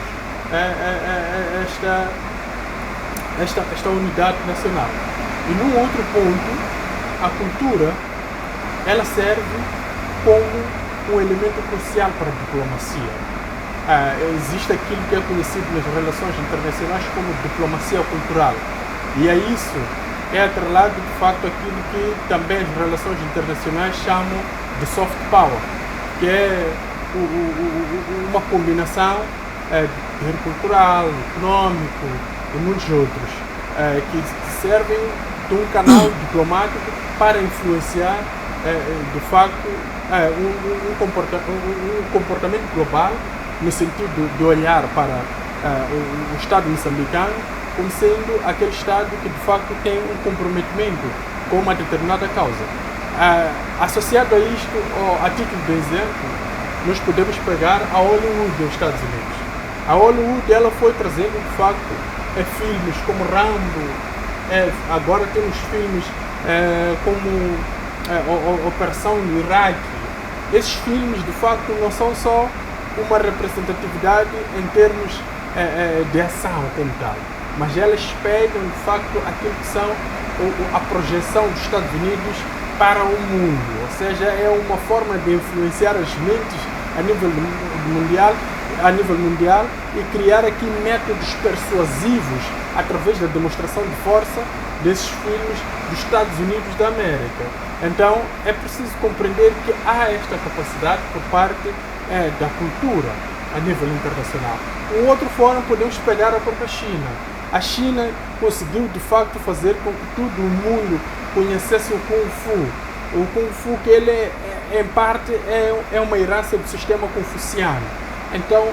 esta unidade nacional. E num outro ponto, a cultura ela serve como um elemento crucial para a diplomacia. Existe aquilo que é conhecido nas relações internacionais como diplomacia cultural. E isso é atrelado, de facto, àquilo que também as relações internacionais chamam de soft power, que é uma combinação de cultural, econômico e muitos outros, que servem de um canal diplomático para influenciar, de facto, um comportamento global, no sentido de olhar para o Estado moçambicano como sendo aquele Estado que de facto tem um comprometimento com uma determinada causa. Associado a isto, a título de exemplo, nós podemos pegar a Hollywood dos Estados Unidos. A Hollywood ela foi trazendo de facto filmes como Rambo, agora temos filmes como Operação no Iraque. Esses filmes de facto não são só uma representatividade em termos de ação como tal, mas elas espelham de facto aquilo que são a projeção dos Estados Unidos para o mundo, ou seja, é uma forma de influenciar as mentes a nível mundial e criar aqui métodos persuasivos através da demonstração de força desses filmes dos Estados Unidos da América. Então é preciso compreender que há esta capacidade por parte da cultura a nível internacional. Um outro fórum podemos pegar a própria China. A China conseguiu de facto fazer com que todo o mundo conhecesse o Kung Fu. O Kung Fu que ele em parte é uma herança do sistema confuciano. Então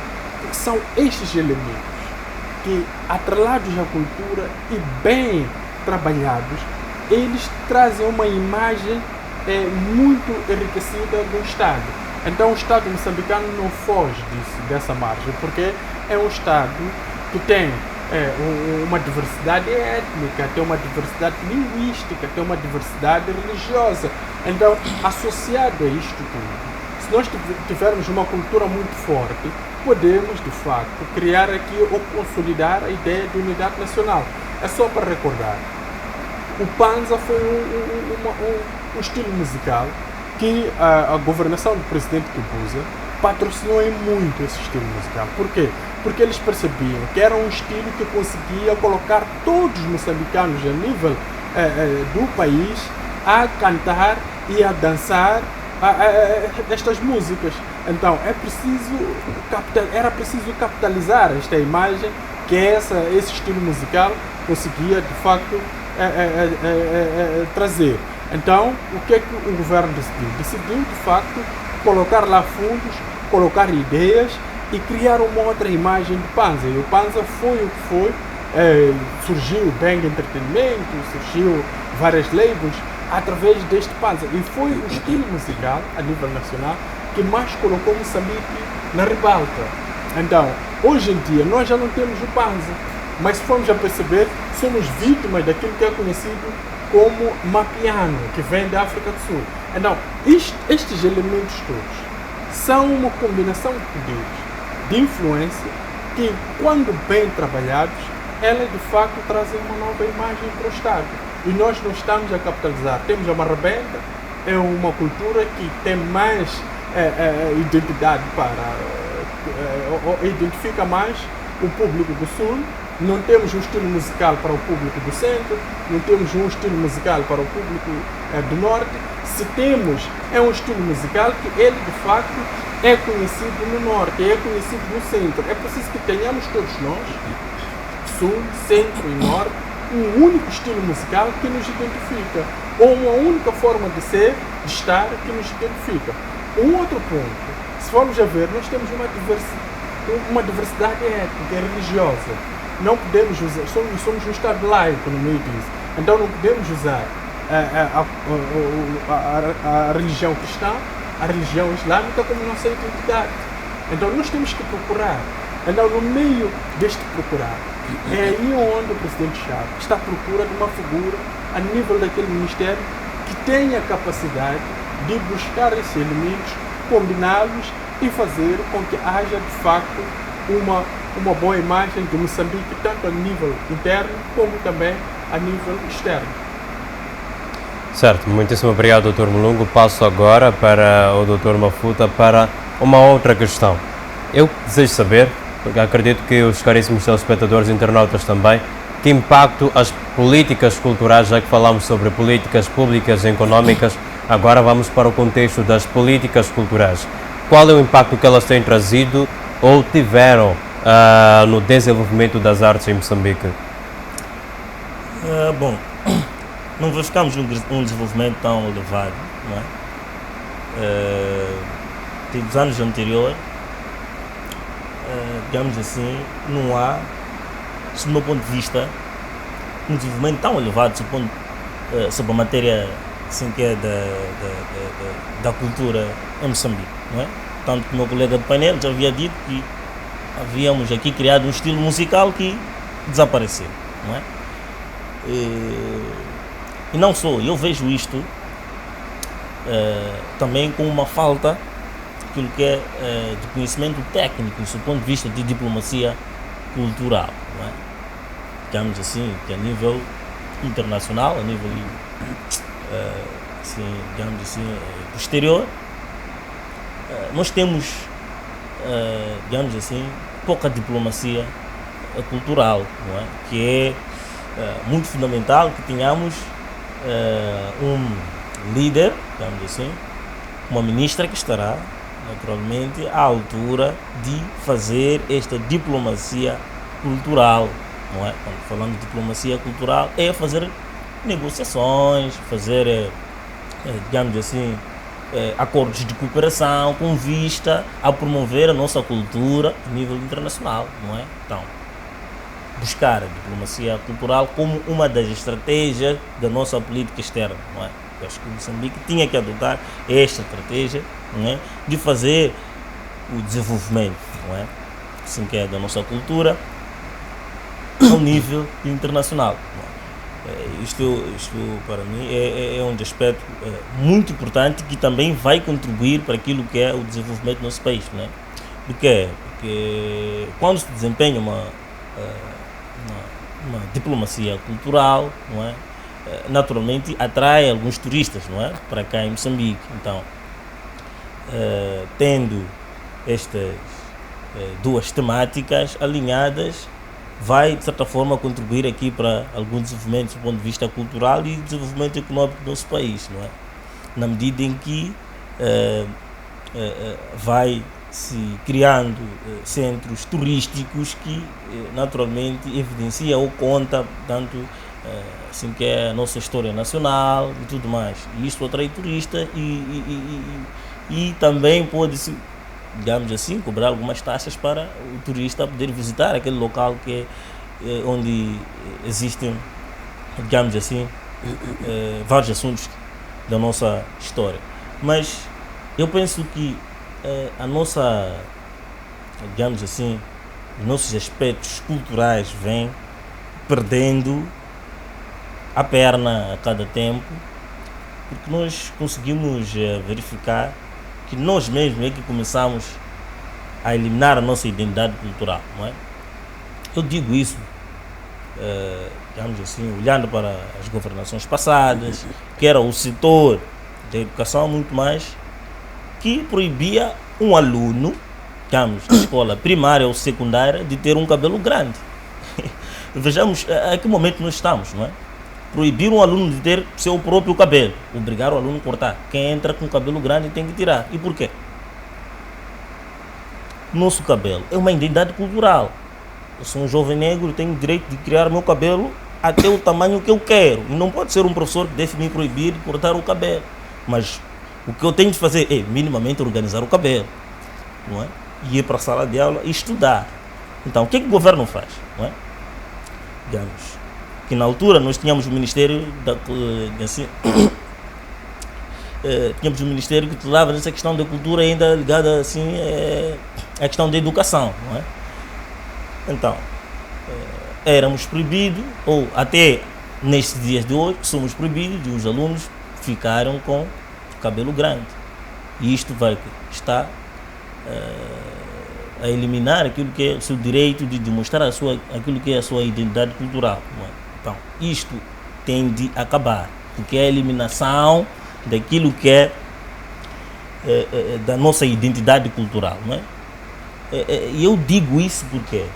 são estes elementos que, atrelados à cultura e bem trabalhados, eles trazem uma imagem muito enriquecida do Estado. Então o Estado moçambicano não foge dessa margem, porque é um Estado que tem uma diversidade étnica, tem uma diversidade linguística, tem uma diversidade religiosa. Então, associado a isto tudo, se nós tivermos uma cultura muito forte, podemos, de facto, criar aqui ou consolidar a ideia de unidade nacional. É só para recordar. O Panza foi um estilo musical que a governação do presidente Kibuza patrocinou em muito esse estilo musical. Por quê? Porque eles percebiam que era um estilo que conseguia colocar todos os moçambicanos a nível do país a cantar e a dançar estas músicas. Então era preciso capitalizar esta imagem que esse estilo musical conseguia de facto trazer. Então, o que é que o governo decidiu? Decidiu de facto colocar lá fundos, colocar ideias e criar uma outra imagem do Panza. E o Panza foi o que foi. Surgiu Bang Entretenimento, surgiu várias labels através deste Panza. E foi o estilo musical, a nível nacional, que mais colocou Moçambique na ribalta. Então, hoje em dia, nós já não temos o Panza, mas se formos a perceber, somos vítimas daquilo que é conhecido como mapiano, que vem da África do Sul. Então, estes elementos todos são uma combinação de poderes, de influência, que, quando bem trabalhados, elas de facto trazem uma nova imagem para o Estado. E nós não estamos a capitalizar. Temos a marrabenta, é uma cultura que tem mais identidade identifica mais o público do Sul. Não temos um estilo musical para o público do Centro, não temos um estilo musical para o público do Norte. Se temos, é um estilo musical que ele de facto é conhecido no Norte, é conhecido no Centro. É preciso que tenhamos todos nós, Sul, Centro e Norte, um único estilo musical que nos identifica, ou uma única forma de ser, de estar, que nos identifica. Um outro ponto, se formos a ver, nós temos uma diversidade étnica e religiosa. Não podemos usar, somos um Estado laico no meio disso, então não podemos usar a religião cristã, a religião islâmica como nossa identidade. Então nós temos que procurar. Então no meio deste procurar, é aí onde o Presidente Chaves está à procura de uma figura a nível daquele Ministério que tenha capacidade de buscar esses elementos, combiná-los e fazer com que haja de facto uma boa imagem de Moçambique, tanto a nível interno como também a nível externo. Certo, muitíssimo obrigado, Dr. Mulungu. Passo agora para o Dr. Mafuta para uma outra questão. Eu desejo saber, porque acredito que os caríssimos telespectadores e internautas também, que impacto as políticas culturais, já que falamos sobre políticas públicas e económicas, agora vamos para o contexto das políticas culturais. Qual é o impacto que elas têm trazido ou tiveram no desenvolvimento das artes em Moçambique? Bom, não verificamos um desenvolvimento tão elevado, não é? Dos anos anteriores, digamos assim, não há, do meu ponto de vista, um desenvolvimento tão elevado sobre a matéria assim, que é da cultura em Moçambique, não é? Tanto que o meu colega de painel já havia dito que havíamos aqui criado um estilo musical que desapareceu, não é? E não só, eu vejo isto também com uma falta daquilo que é de conhecimento técnico, do ponto de vista de diplomacia cultural, não é? Digamos assim, que a nível internacional, a nível assim, digamos assim, posterior, nós temos, digamos assim, pouca diplomacia cultural, não é? Que é muito fundamental que tenhamos um líder, digamos assim, uma ministra que estará naturalmente à altura de fazer esta diplomacia cultural, não é? Quando falamos de diplomacia cultural, é fazer negociações, fazer, digamos assim, acordos de cooperação com vista a promover a nossa cultura a nível internacional, não é? Então, buscar a diplomacia cultural como uma das estratégias da nossa política externa, não é? Eu acho que Moçambique tinha que adotar esta estratégia, não é? De fazer o desenvolvimento, não é? Assim que é da nossa cultura ao nível internacional. Isto para mim é um aspecto muito importante que também vai contribuir para aquilo que é o desenvolvimento do nosso país, não é? Porque quando se desempenha uma diplomacia cultural, não é? Naturalmente atrai alguns turistas, não é? Para cá em Moçambique. Então, tendo estas duas temáticas alinhadas vai, de certa forma, contribuir aqui para algum desenvolvimento do ponto de vista cultural e desenvolvimento econômico do nosso país, não é? Na medida em que vai se criando centros turísticos que naturalmente evidencia ou conta tanto assim que é a nossa história nacional e tudo mais. E isto atrai turista e também pode-se, digamos assim, cobrar algumas taxas para o turista poder visitar aquele local que é onde existem, digamos assim, vários assuntos da nossa história. Mas eu penso que a nossa, digamos assim, os nossos aspectos culturais vêm perdendo a perna a cada tempo, porque nós conseguimos verificar que nós mesmos é que começamos a eliminar a nossa identidade cultural, não é? Eu digo isso, digamos assim, olhando para as governações passadas, que era o setor da educação muito mais, que proibia um aluno, digamos, da escola primária ou secundária, de ter um cabelo grande. Vejamos a que momento nós estamos, não é? Proibir um aluno de ter seu próprio cabelo, obrigar o aluno a cortar. Quem entra com cabelo grande tem que tirar. E por quê? Nosso cabelo é uma identidade cultural. Eu sou um jovem negro, tenho o direito de criar meu cabelo até o tamanho que eu quero. E não pode ser um professor que deve me proibir de cortar o cabelo. Mas o que eu tenho de fazer é minimamente organizar o cabelo, não é? E ir para a sala de aula e estudar. Então, o que o governo faz? Não é? Digamos que na altura nós tínhamos o Ministério assim, tínhamos um ministério que tratava dessa questão da cultura ainda ligada assim à questão da educação, não é? Então, éramos proibidos, ou até nestes dias de hoje, somos proibidos, e os alunos ficaram com cabelo grande. E isto vai estar a eliminar aquilo que é o seu direito de demonstrar aquilo que é a sua identidade cultural, não é? Então, isto tende a acabar, porque é a eliminação daquilo que é da nossa identidade cultural, não é? E eu digo isso porque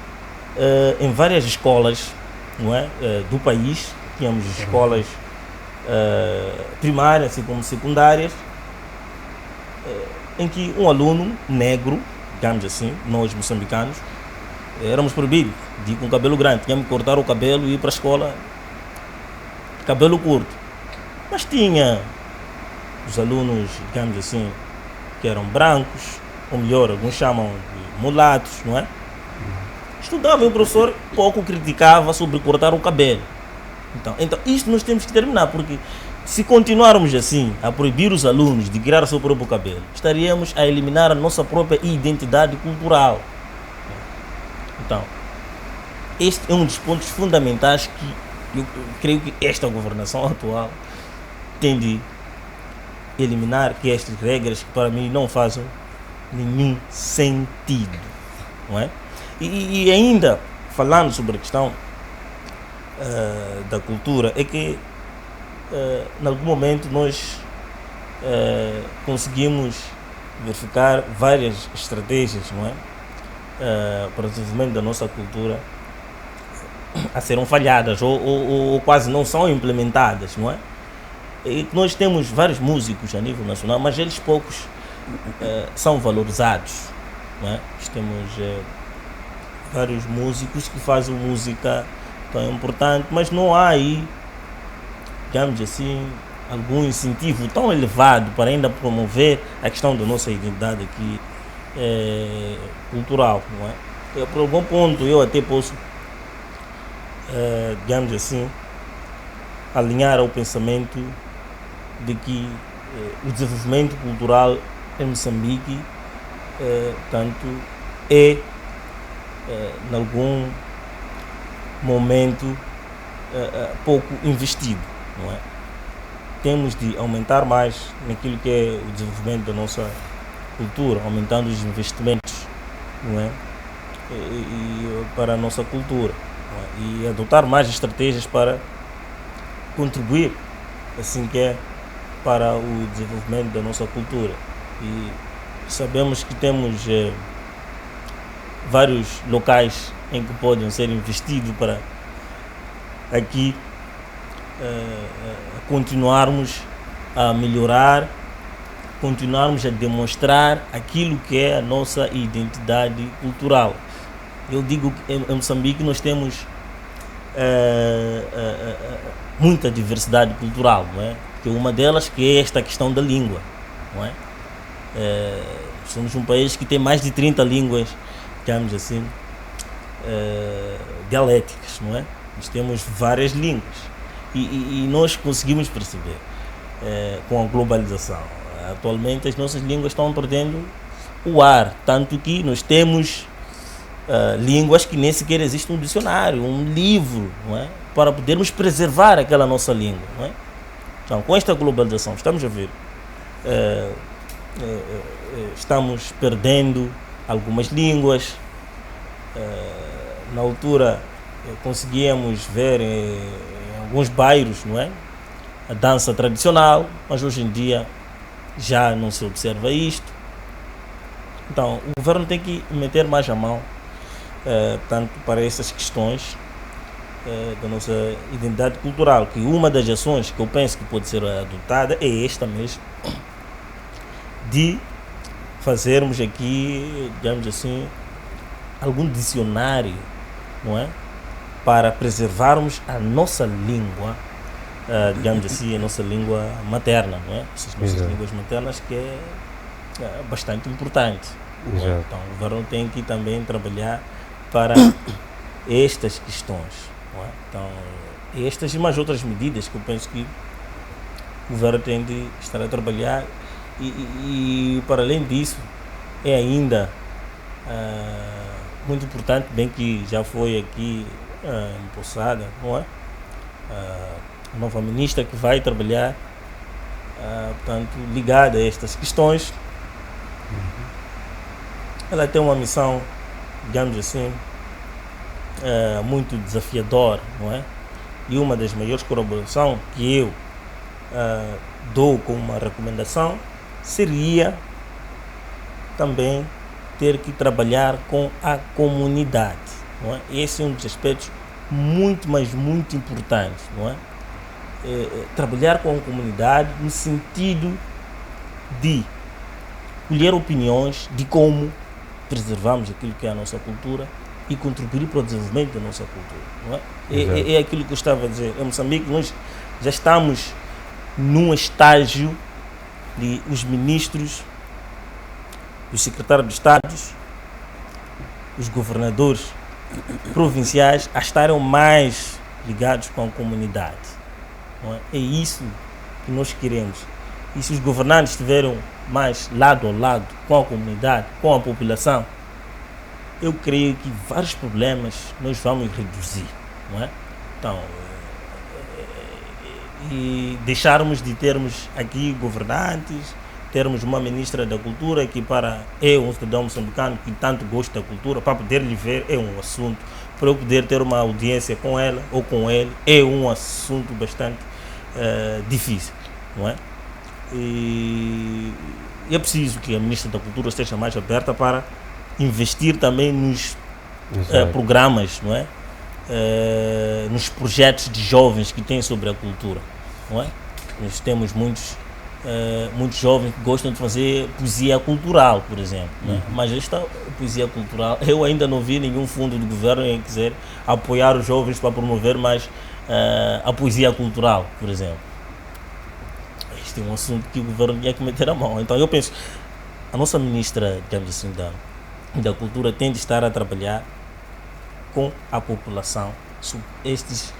em várias escolas, não é, do país, tínhamos escolas primárias, assim como secundárias, em que um aluno negro, digamos assim, nós moçambicanos, éramos proibidos de ir com cabelo grande, tínhamos que cortar o cabelo e ir para a escola cabelo curto. Mas tinha os alunos, digamos assim, que eram brancos, ou melhor, alguns chamam de mulatos, não é? Estudava e o professor pouco criticava sobre cortar o cabelo. Então isto nós temos que terminar, porque se continuarmos assim, a proibir os alunos de criar o seu próprio cabelo, estaríamos a eliminar a nossa própria identidade cultural. Então, este é um dos pontos fundamentais que eu creio que esta governação atual tem de eliminar, que estas regras que para mim não fazem nenhum sentido, não é? E ainda, falando sobre a questão da cultura, é que em algum momento nós conseguimos verificar várias estratégias, não é? Para o desenvolvimento da nossa cultura a serem falhadas ou quase não são implementadas, não é? E nós temos vários músicos a nível nacional, mas eles poucos são valorizados, não é? Nós temos vários músicos que fazem música tão importante, mas não há aí, digamos assim, algum incentivo tão elevado para ainda promover a questão da nossa identidade aqui cultural, não é? Por algum ponto eu até posso, digamos assim, alinhar ao pensamento de que o desenvolvimento cultural em Moçambique tanto em algum momento pouco investido, não é? Temos de aumentar mais naquilo que é o desenvolvimento da nossa cultura, aumentando os investimentos, não é? E para a nossa cultura, não é? E adotar mais estratégias para contribuir, assim que é, para o desenvolvimento da nossa cultura. E sabemos que temos vários locais em que podem ser investidos para aqui continuarmos a melhorar, continuarmos a demonstrar aquilo que é a nossa identidade cultural. Eu digo que em Moçambique nós temos muita diversidade cultural, não é? Que uma delas que é esta questão da língua, não é? Somos um país que tem mais de 30 línguas, digamos assim, dialéticas, não é? Nós temos várias línguas e nós conseguimos perceber com a globalização. Atualmente as nossas línguas estão perdendo o ar, tanto que nós temos línguas que nem sequer existe um dicionário, um livro, não é? Para podermos preservar aquela nossa língua, não é? Então, com esta globalização, estamos a ver, estamos perdendo algumas línguas. Na altura conseguíamos ver em alguns bairros, não é? A dança tradicional, mas hoje em dia já não se observa isto. Então, o governo tem que meter mais a mão tanto para essas questões da nossa identidade cultural, que uma das ações que eu penso que pode ser adotada é esta mesmo, de fazermos aqui, digamos assim, algum dicionário, não é? Para preservarmos a nossa língua, digamos assim, a nossa língua materna, não é? Essas nossas línguas maternas que é bastante importante. Exato. Então o governo tem que também trabalhar para estas questões, não é? Então, estas e mais outras medidas que eu penso que o governo tem de estar a trabalhar e para além disso é ainda muito importante, bem que já foi aqui empossada, não é? A nova ministra que vai trabalhar portanto, ligada a estas questões. Ela tem uma missão, digamos assim, muito desafiadora, não é? E uma das maiores colaborações que eu dou como uma recomendação seria também ter que trabalhar com a comunidade, não é? Esse é um dos aspectos muito, mas muito importantes, não é? Trabalhar com a comunidade no sentido de colher opiniões de como preservamos aquilo que é a nossa cultura e contribuir para o desenvolvimento da nossa cultura, não é? É aquilo que eu estava a dizer. Em Moçambique nós já estamos num estágio de os ministros, os secretários de Estado, os governadores provinciais a estarem mais ligados com a comunidade, não é? É isso que nós queremos. E se os governantes estiverem mais lado a lado com a comunidade, com a população, eu creio que vários problemas nós vamos reduzir, não é? Então, e deixarmos de termos aqui governantes, termos uma ministra da cultura que para um cidadão moçambicano que tanto gosta da cultura, para poder lhe ver é um assunto, para eu poder ter uma audiência com ela ou com ele é um assunto bastante difícil, não é? E é preciso que a ministra da cultura esteja mais aberta para investir também nos programas, não é? Nos projetos de jovens que têm sobre a cultura, não é? Nós temos muitos jovens que gostam de fazer poesia cultural, por exemplo, não é? Mas esta poesia cultural, eu ainda não vi nenhum fundo do governo em quiser apoiar os jovens para promover mais a poesia cultural, por exemplo. Este é um assunto que o governo tinha que meter a mão. Então eu penso, a nossa ministra, digamos assim, da cultura tem de estar a trabalhar com a população sobre estas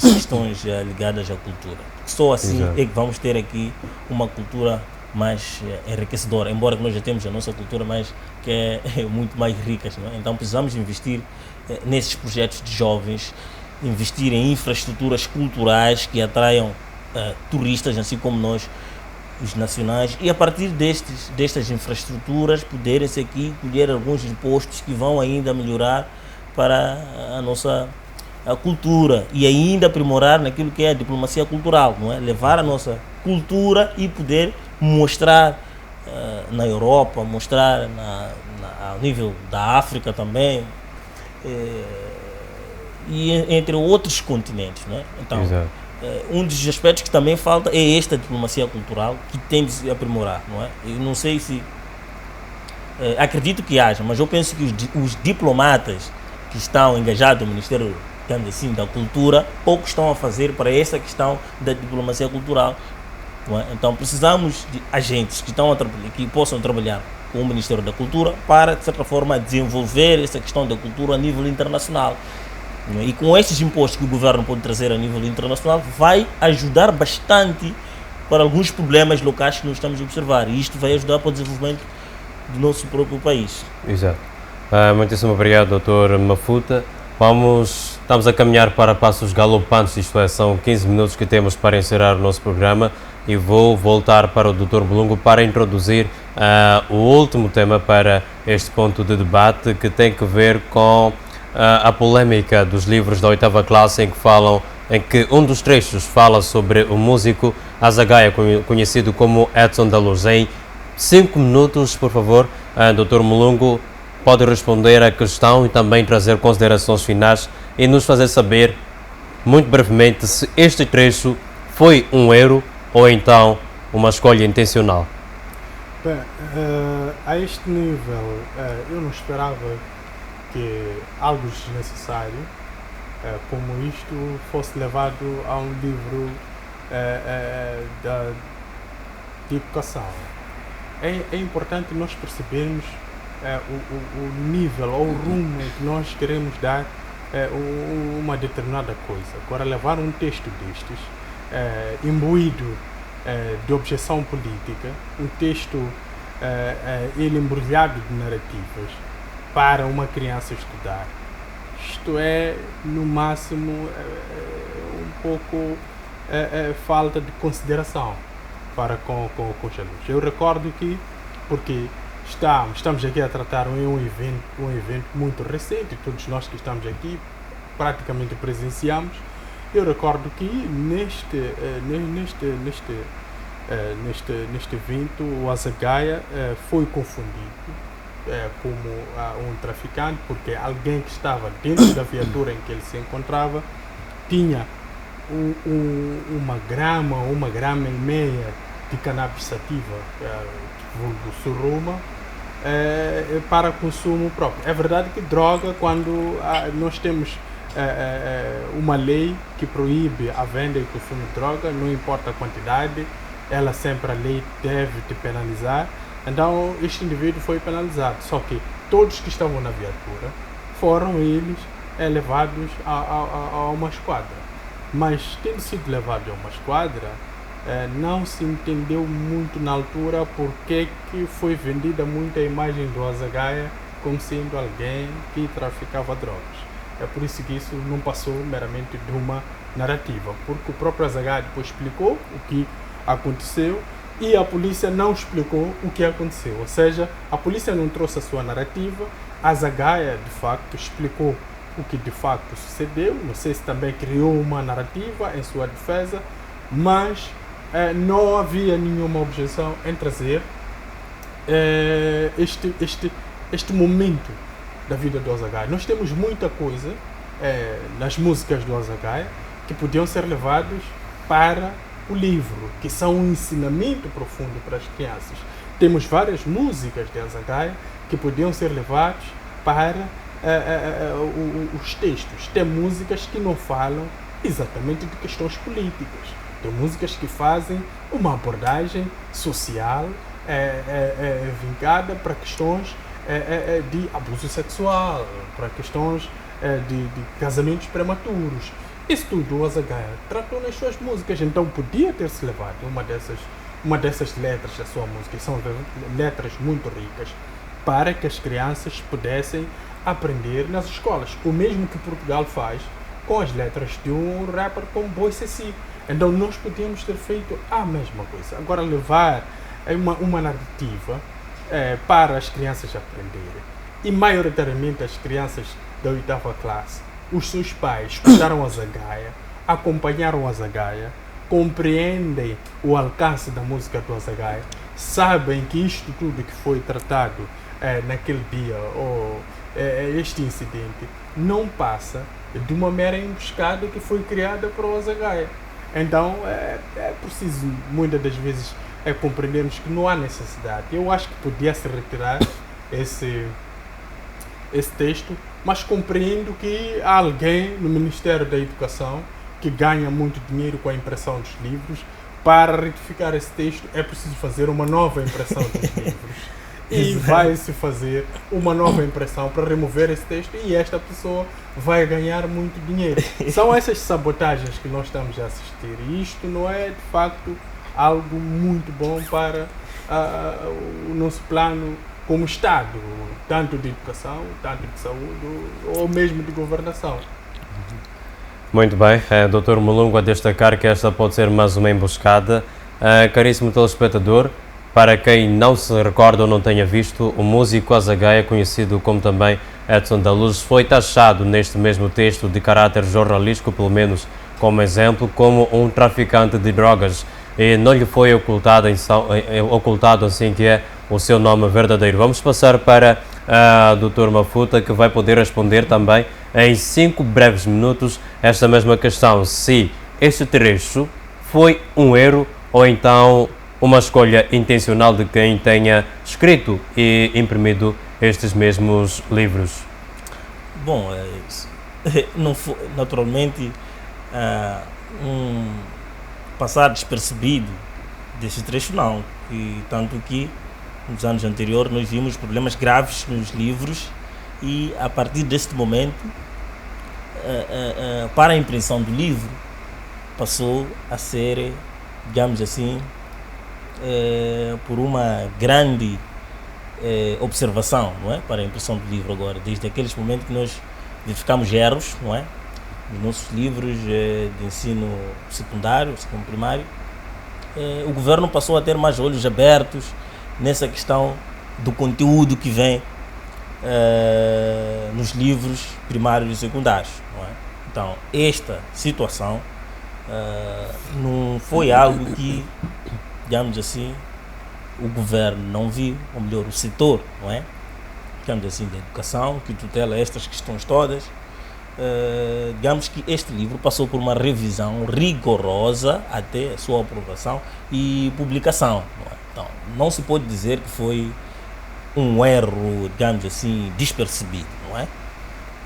questões ligadas à cultura. Só assim é que vamos ter aqui uma cultura mais enriquecedora, embora nós já temos a nossa cultura, mas que é muito mais rica, não é? Então precisamos investir nesses projetos de jovens, investir em infraestruturas culturais que atraiam turistas, assim como nós, os nacionais, e a partir destas infraestruturas poderem-se aqui colher alguns impostos que vão ainda melhorar para a nossa cultura e ainda aprimorar naquilo que é a diplomacia cultural, não é? Levar a nossa cultura e poder mostrar na Europa, mostrar ao nível da África também, e entre outros continentes, não é? Então, um dos aspectos que também falta é esta diplomacia cultural que tem de se aprimorar, não é? Eu não sei se acredito que haja, mas eu penso que os diplomatas que estão engajados no Ministério, digamos assim, da Cultura, pouco estão a fazer para essa questão da diplomacia cultural. Não é? Então precisamos de agentes que estão a que possam trabalhar com o Ministério da Cultura para, de certa forma, desenvolver essa questão da cultura a nível internacional. Não é? E com esses impostos que o governo pode trazer a nível internacional, vai ajudar bastante para alguns problemas locais que nós estamos a observar. E isto vai ajudar para o desenvolvimento do nosso próprio país. Exato. Muitíssimo obrigado, Dr. Mafuta. Estamos a caminhar para passos galopantes, isto é, são 15 minutos que temos para encerrar o nosso programa e vou voltar para o Dr. Mulungu para introduzir o último tema para este ponto de debate, que tem que ver com a polêmica dos livros da 8ª classe em que um dos trechos fala sobre o músico Azagaia, conhecido como Edson da Luz. Em 5 minutos, por favor, Dr. Mulungu pode responder à questão e também trazer considerações finais e nos fazer saber, muito brevemente, se este trecho foi um erro ou então uma escolha intencional. Bem, a este nível, eu não esperava que algo desnecessário como isto fosse levado a um livro de educação. É importante nós percebermos o nível ou o rumo que nós queremos dar uma determinada coisa. Agora, levar um texto destes, imbuído de objeção política, um texto ele embrulhado de narrativas para uma criança estudar, isto é, no máximo, um pouco falta de consideração para com os alunos. Eu recordo que, porque estamos aqui a tratar um evento muito recente, todos nós que estamos aqui praticamente presenciamos. Eu recordo que neste evento o Azagaia foi confundido como um traficante, porque alguém que estava dentro da viatura em que ele se encontrava tinha uma grama e meia de cannabis sativa, vulgo suruma, para consumo próprio. É verdade que droga, quando nós temos uma lei que proíbe a venda e consumo de droga, não importa a quantidade, ela sempre, a lei deve te penalizar. Então este indivíduo foi penalizado, só que todos que estavam na viatura foram eles levados a uma esquadra. Mas tendo sido levado a uma esquadra, não se entendeu muito na altura porque que foi vendida muito a imagem do Azagaia como sendo alguém que traficava drogas. É por isso que isso não passou meramente de uma narrativa, porque o próprio Azagaia depois explicou o que aconteceu e a polícia não explicou o que aconteceu. Ou seja, a polícia não trouxe a sua narrativa, Azagaia de facto explicou o que de facto sucedeu. Não sei se também criou uma narrativa em sua defesa, mas não havia nenhuma objeção em trazer este momento da vida do Azagaia. Nós temos muita coisa nas músicas do Azagaia que podiam ser levados para o livro, que são um ensinamento profundo para as crianças. Temos várias músicas de Azagaia que podiam ser levados para os textos. Tem músicas que não falam exatamente de questões políticas. Tem músicas que fazem uma abordagem social vincada para questões de abuso sexual, para questões de casamentos prematuros. Isso tudo o Azagaia tratou nas suas músicas, então podia ter-se levado uma dessas letras da sua música, que são letras muito ricas, para que as crianças pudessem aprender nas escolas. O mesmo que Portugal faz com as letras de um rapper como Boy Ceci. Então nós podíamos ter feito a mesma coisa. Agora levar uma narrativa para as crianças aprenderem. E maioritariamente as crianças da 8ª classe, os seus pais escutaram o Azagaia, acompanharam o Azagaia, compreendem o alcance da música do Azagaia sabem que isto tudo que foi tratado naquele dia, ou este incidente, não passa de uma mera emboscada que foi criada para o Azagaia. Então é preciso muitas das vezes compreendermos que não há necessidade. Eu acho que podia-se retirar esse texto, mas compreendo que há alguém no Ministério da Educação que ganha muito dinheiro com a impressão dos livros. Para retificar esse texto é preciso fazer uma nova impressão dos livros. E vai-se fazer uma nova impressão para remover esse texto e esta pessoa vai ganhar muito dinheiro. São essas sabotagens que nós estamos a assistir e isto não é de facto algo muito bom para o nosso plano como Estado, tanto de educação, tanto de saúde ou mesmo de governação. Muito bem, Dr. Mulungu a destacar que esta pode ser mais uma emboscada. Caríssimo telespectador, para quem não se recorda ou não tenha visto, o músico Azagaia, conhecido como também Edson da Luz, foi taxado neste mesmo texto de caráter jornalístico, pelo menos como exemplo, como um traficante de drogas e não lhe foi ocultado assim que é o seu nome verdadeiro. Vamos passar para a Dr. Mafuta, que vai poder responder também em 5 breves minutos esta mesma questão, se este trecho foi um erro ou então uma escolha intencional de quem tenha escrito e imprimido estes mesmos livros. Bom, não foi, naturalmente, passar despercebido desse trecho não, e tanto que nos anos anteriores nós vimos problemas graves nos livros e a partir deste momento, para a impressão do livro, passou a ser, digamos assim, por uma grande observação, não é? Para a impressão do livro agora, desde aqueles momentos que nós verificamos erros, não é? Nos nossos livros de ensino secundário, segundo primário, o governo passou a ter mais olhos abertos nessa questão do conteúdo que vem nos livros primários e secundários, não é? Então, esta situação não foi algo que, digamos assim, o governo não viu, ou melhor, o setor, não é? Digamos assim, da educação, que tutela estas questões todas. Digamos que este livro passou por uma revisão rigorosa até a sua aprovação e publicação, não é? Então, não se pode dizer que foi um erro, digamos assim, despercebido, não é?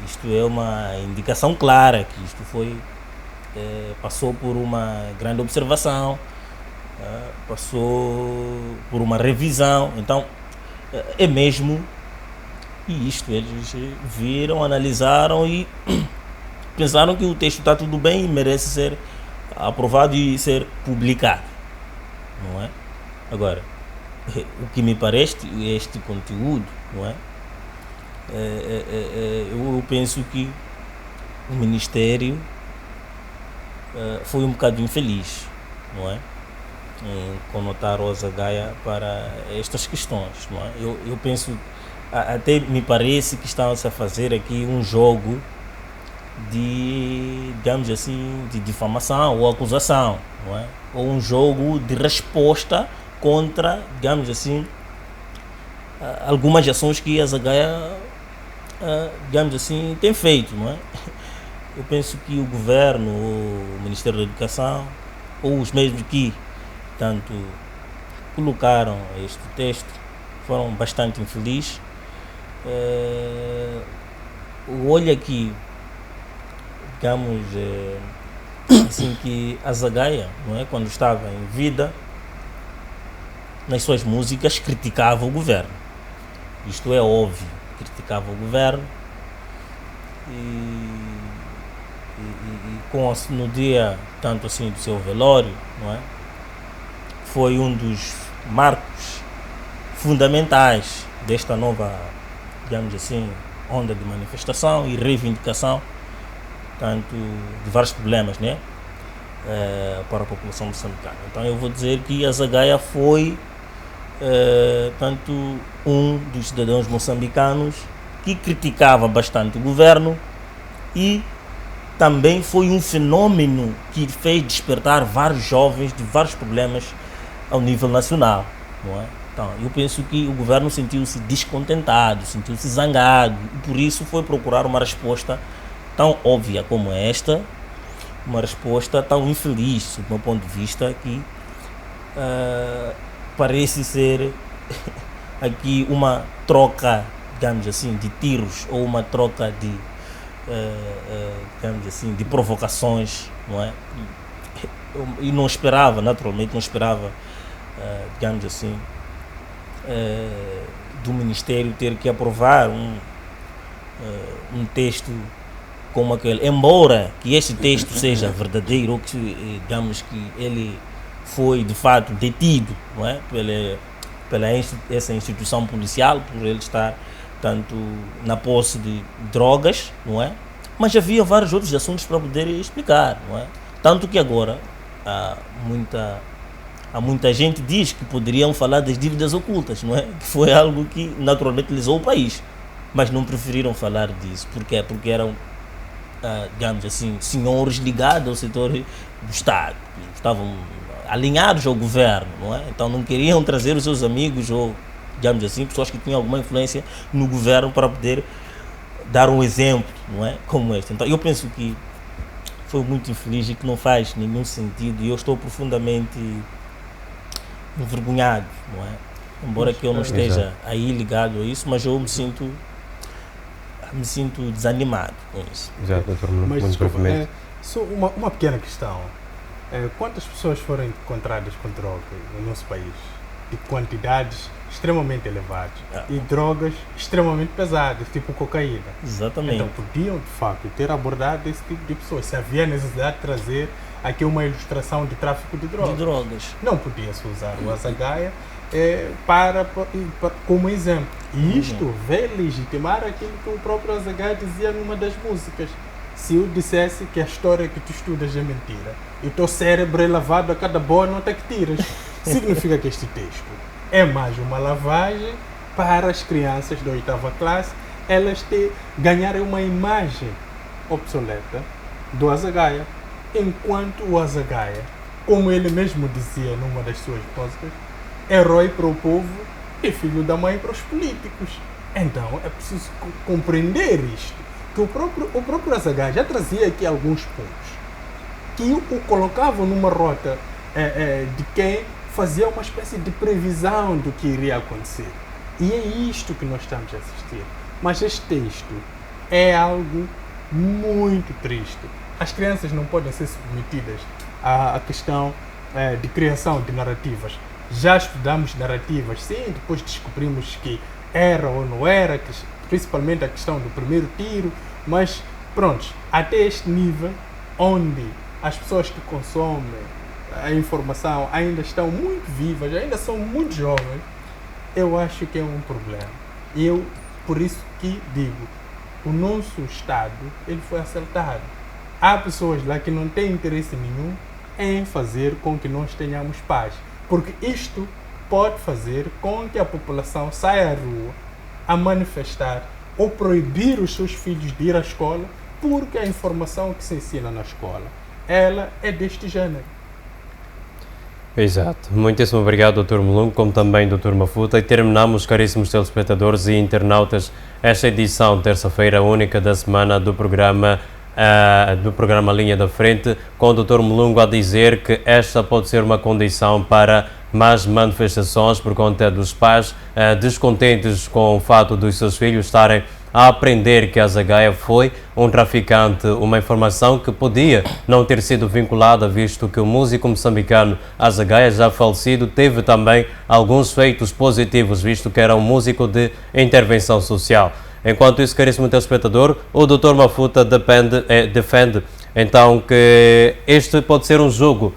Isto é uma indicação clara que isto foi, passou por uma grande observação, passou por uma revisão, então é mesmo, e isto eles viram, analisaram e pensaram que o texto está tudo bem e merece ser aprovado e ser publicado, não é? Agora, o que me parece este conteúdo, não é? Eu penso que o Ministério foi um bocado infeliz, não é? Em conotar o Azagaia para estas questões, não é? Eu penso, até me parece que estava-se a fazer aqui um jogo de, digamos assim, de difamação ou acusação, não é? Ou um jogo de resposta contra, digamos assim, algumas ações que a Azagaia, digamos assim, tem feito, não é? Eu penso que o governo, o Ministério da Educação, ou os mesmos que tanto colocaram este texto, foram bastante infelizes. Olha aqui, digamos, assim, que a Azagaia, não é, quando estava em vida, nas suas músicas criticava o governo. Isto é óbvio, criticava o governo e no dia, tanto assim, do seu velório, não é? Foi um dos marcos fundamentais desta nova, digamos assim, onda de manifestação e reivindicação, tanto de vários problemas, né? Para a população moçambicana. Então eu vou dizer que a Azagaia foi tanto um dos cidadãos moçambicanos que criticava bastante o governo e também foi um fenômeno que fez despertar vários jovens de vários problemas ao nível nacional, não é? Então, eu penso que o governo sentiu-se descontentado, sentiu-se zangado, e por isso foi procurar uma resposta tão óbvia como esta, uma resposta tão infeliz, do meu ponto de vista, que parece ser aqui uma troca, digamos assim, de tiros, ou uma troca de, digamos assim, de provocações, não é? E não esperava, naturalmente, não esperava, digamos assim, do Ministério ter que aprovar um texto como aquele, embora que este texto seja verdadeiro, ou que, digamos, que ele foi de fato detido, não é? Essa instituição policial, por ele estar tanto na posse de drogas, não é? Mas havia vários outros assuntos para poder explicar, não é? Tanto que agora há muita gente que diz que poderiam falar das dívidas ocultas, não é? Que foi algo que naturalmente lesou o país, mas não preferiram falar disso. Por quê? Porque eram, digamos assim, senhores ligados ao setor do Estado, estavam alinhados ao governo, não é? Então não queriam trazer os seus amigos ou, digamos assim, pessoas que tinham alguma influência no governo para poder dar um exemplo, não é? Como este. Então eu penso que foi muito infeliz e que não faz nenhum sentido, e eu estou profundamente envergonhado, não é? Embora que eu não esteja aí ligado a isso, mas eu me sinto desanimado com isso. Exato, doutor, Mas muito desculpa, brevemente. só uma pequena questão. Quantas pessoas foram encontradas com droga no nosso país? De quantidades extremamente elevadas. E drogas extremamente pesadas, tipo cocaína. Exatamente. Então podiam, de facto, ter abordado esse tipo de pessoas. Se havia necessidade de trazer aqui uma ilustração de tráfico de drogas. Não podia-se usar o Azagaia como exemplo. E isto veio legitimar aquilo que o próprio Azagaia dizia numa das músicas. Se eu dissesse que a história que tu estudas é mentira e o teu cérebro é lavado a cada boa nota que tiras, significa que este texto é mais uma lavagem para as crianças da 8ª classe, elas ganharem uma imagem obsoleta do Azagaia, enquanto o Azagaia, como ele mesmo dizia numa das suas músicas, herói para o povo e filho da mãe para os políticos. Então é preciso compreender isto, que o próprio Azagaia já trazia aqui alguns pontos que o colocavam numa rota de quem fazia uma espécie de previsão do que iria acontecer. E é isto que nós estamos a assistir. Mas este texto é algo muito triste. As crianças não podem ser submetidas à questão de criação de narrativas. Já estudamos narrativas, sim, depois descobrimos que era ou não era, principalmente a questão do primeiro tiro, mas pronto, até este nível onde as pessoas que consomem a informação ainda estão muito vivas, ainda são muito jovens, eu acho que é um problema. E eu, por isso que digo, o nosso Estado, ele foi assaltado. Há pessoas lá que não têm interesse nenhum em fazer com que nós tenhamos paz, porque isto pode fazer com que a população saia à rua a manifestar ou proibir os seus filhos de ir à escola, porque a informação que se ensina na escola, ela é deste gênero. Exato. Muitíssimo obrigado, Dr. Mulungo, como também Dr. Mafuta. E terminamos, caríssimos telespectadores e internautas, esta edição, terça-feira única da semana do programa Linha da Frente, com o Dr. Mulungo a dizer que esta pode ser uma condição para mais manifestações por conta dos pais descontentes com o fato dos seus filhos estarem a aprender que Azagaia foi um traficante, uma informação que podia não ter sido vinculada, visto que o músico moçambicano Azagaia, já falecido, teve também alguns feitos positivos, visto que era um músico de intervenção social. Enquanto isso, caríssimo telespectador, o Dr. Mafuta defende então que este pode ser um jogo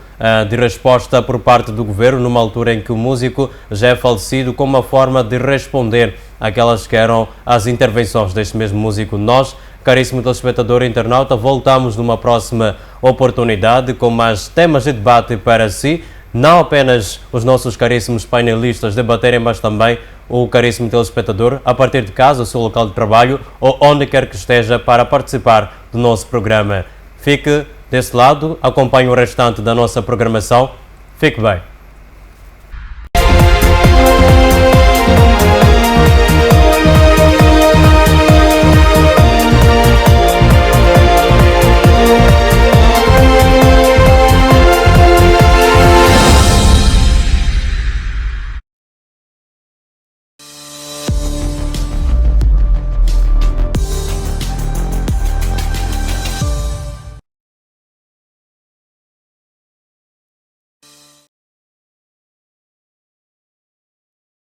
de resposta por parte do governo, numa altura em que o músico já é falecido, como uma forma de responder àquelas que eram as intervenções deste mesmo músico. Nós, caríssimo telespectador e internauta, voltamos numa próxima oportunidade com mais temas de debate para si, não apenas os nossos caríssimos painelistas debaterem, mas também o caríssimo telespectador, a partir de casa, o seu local de trabalho ou onde quer que esteja, para participar do nosso programa. Fique desse lado, acompanhe o restante da nossa programação. Fique bem.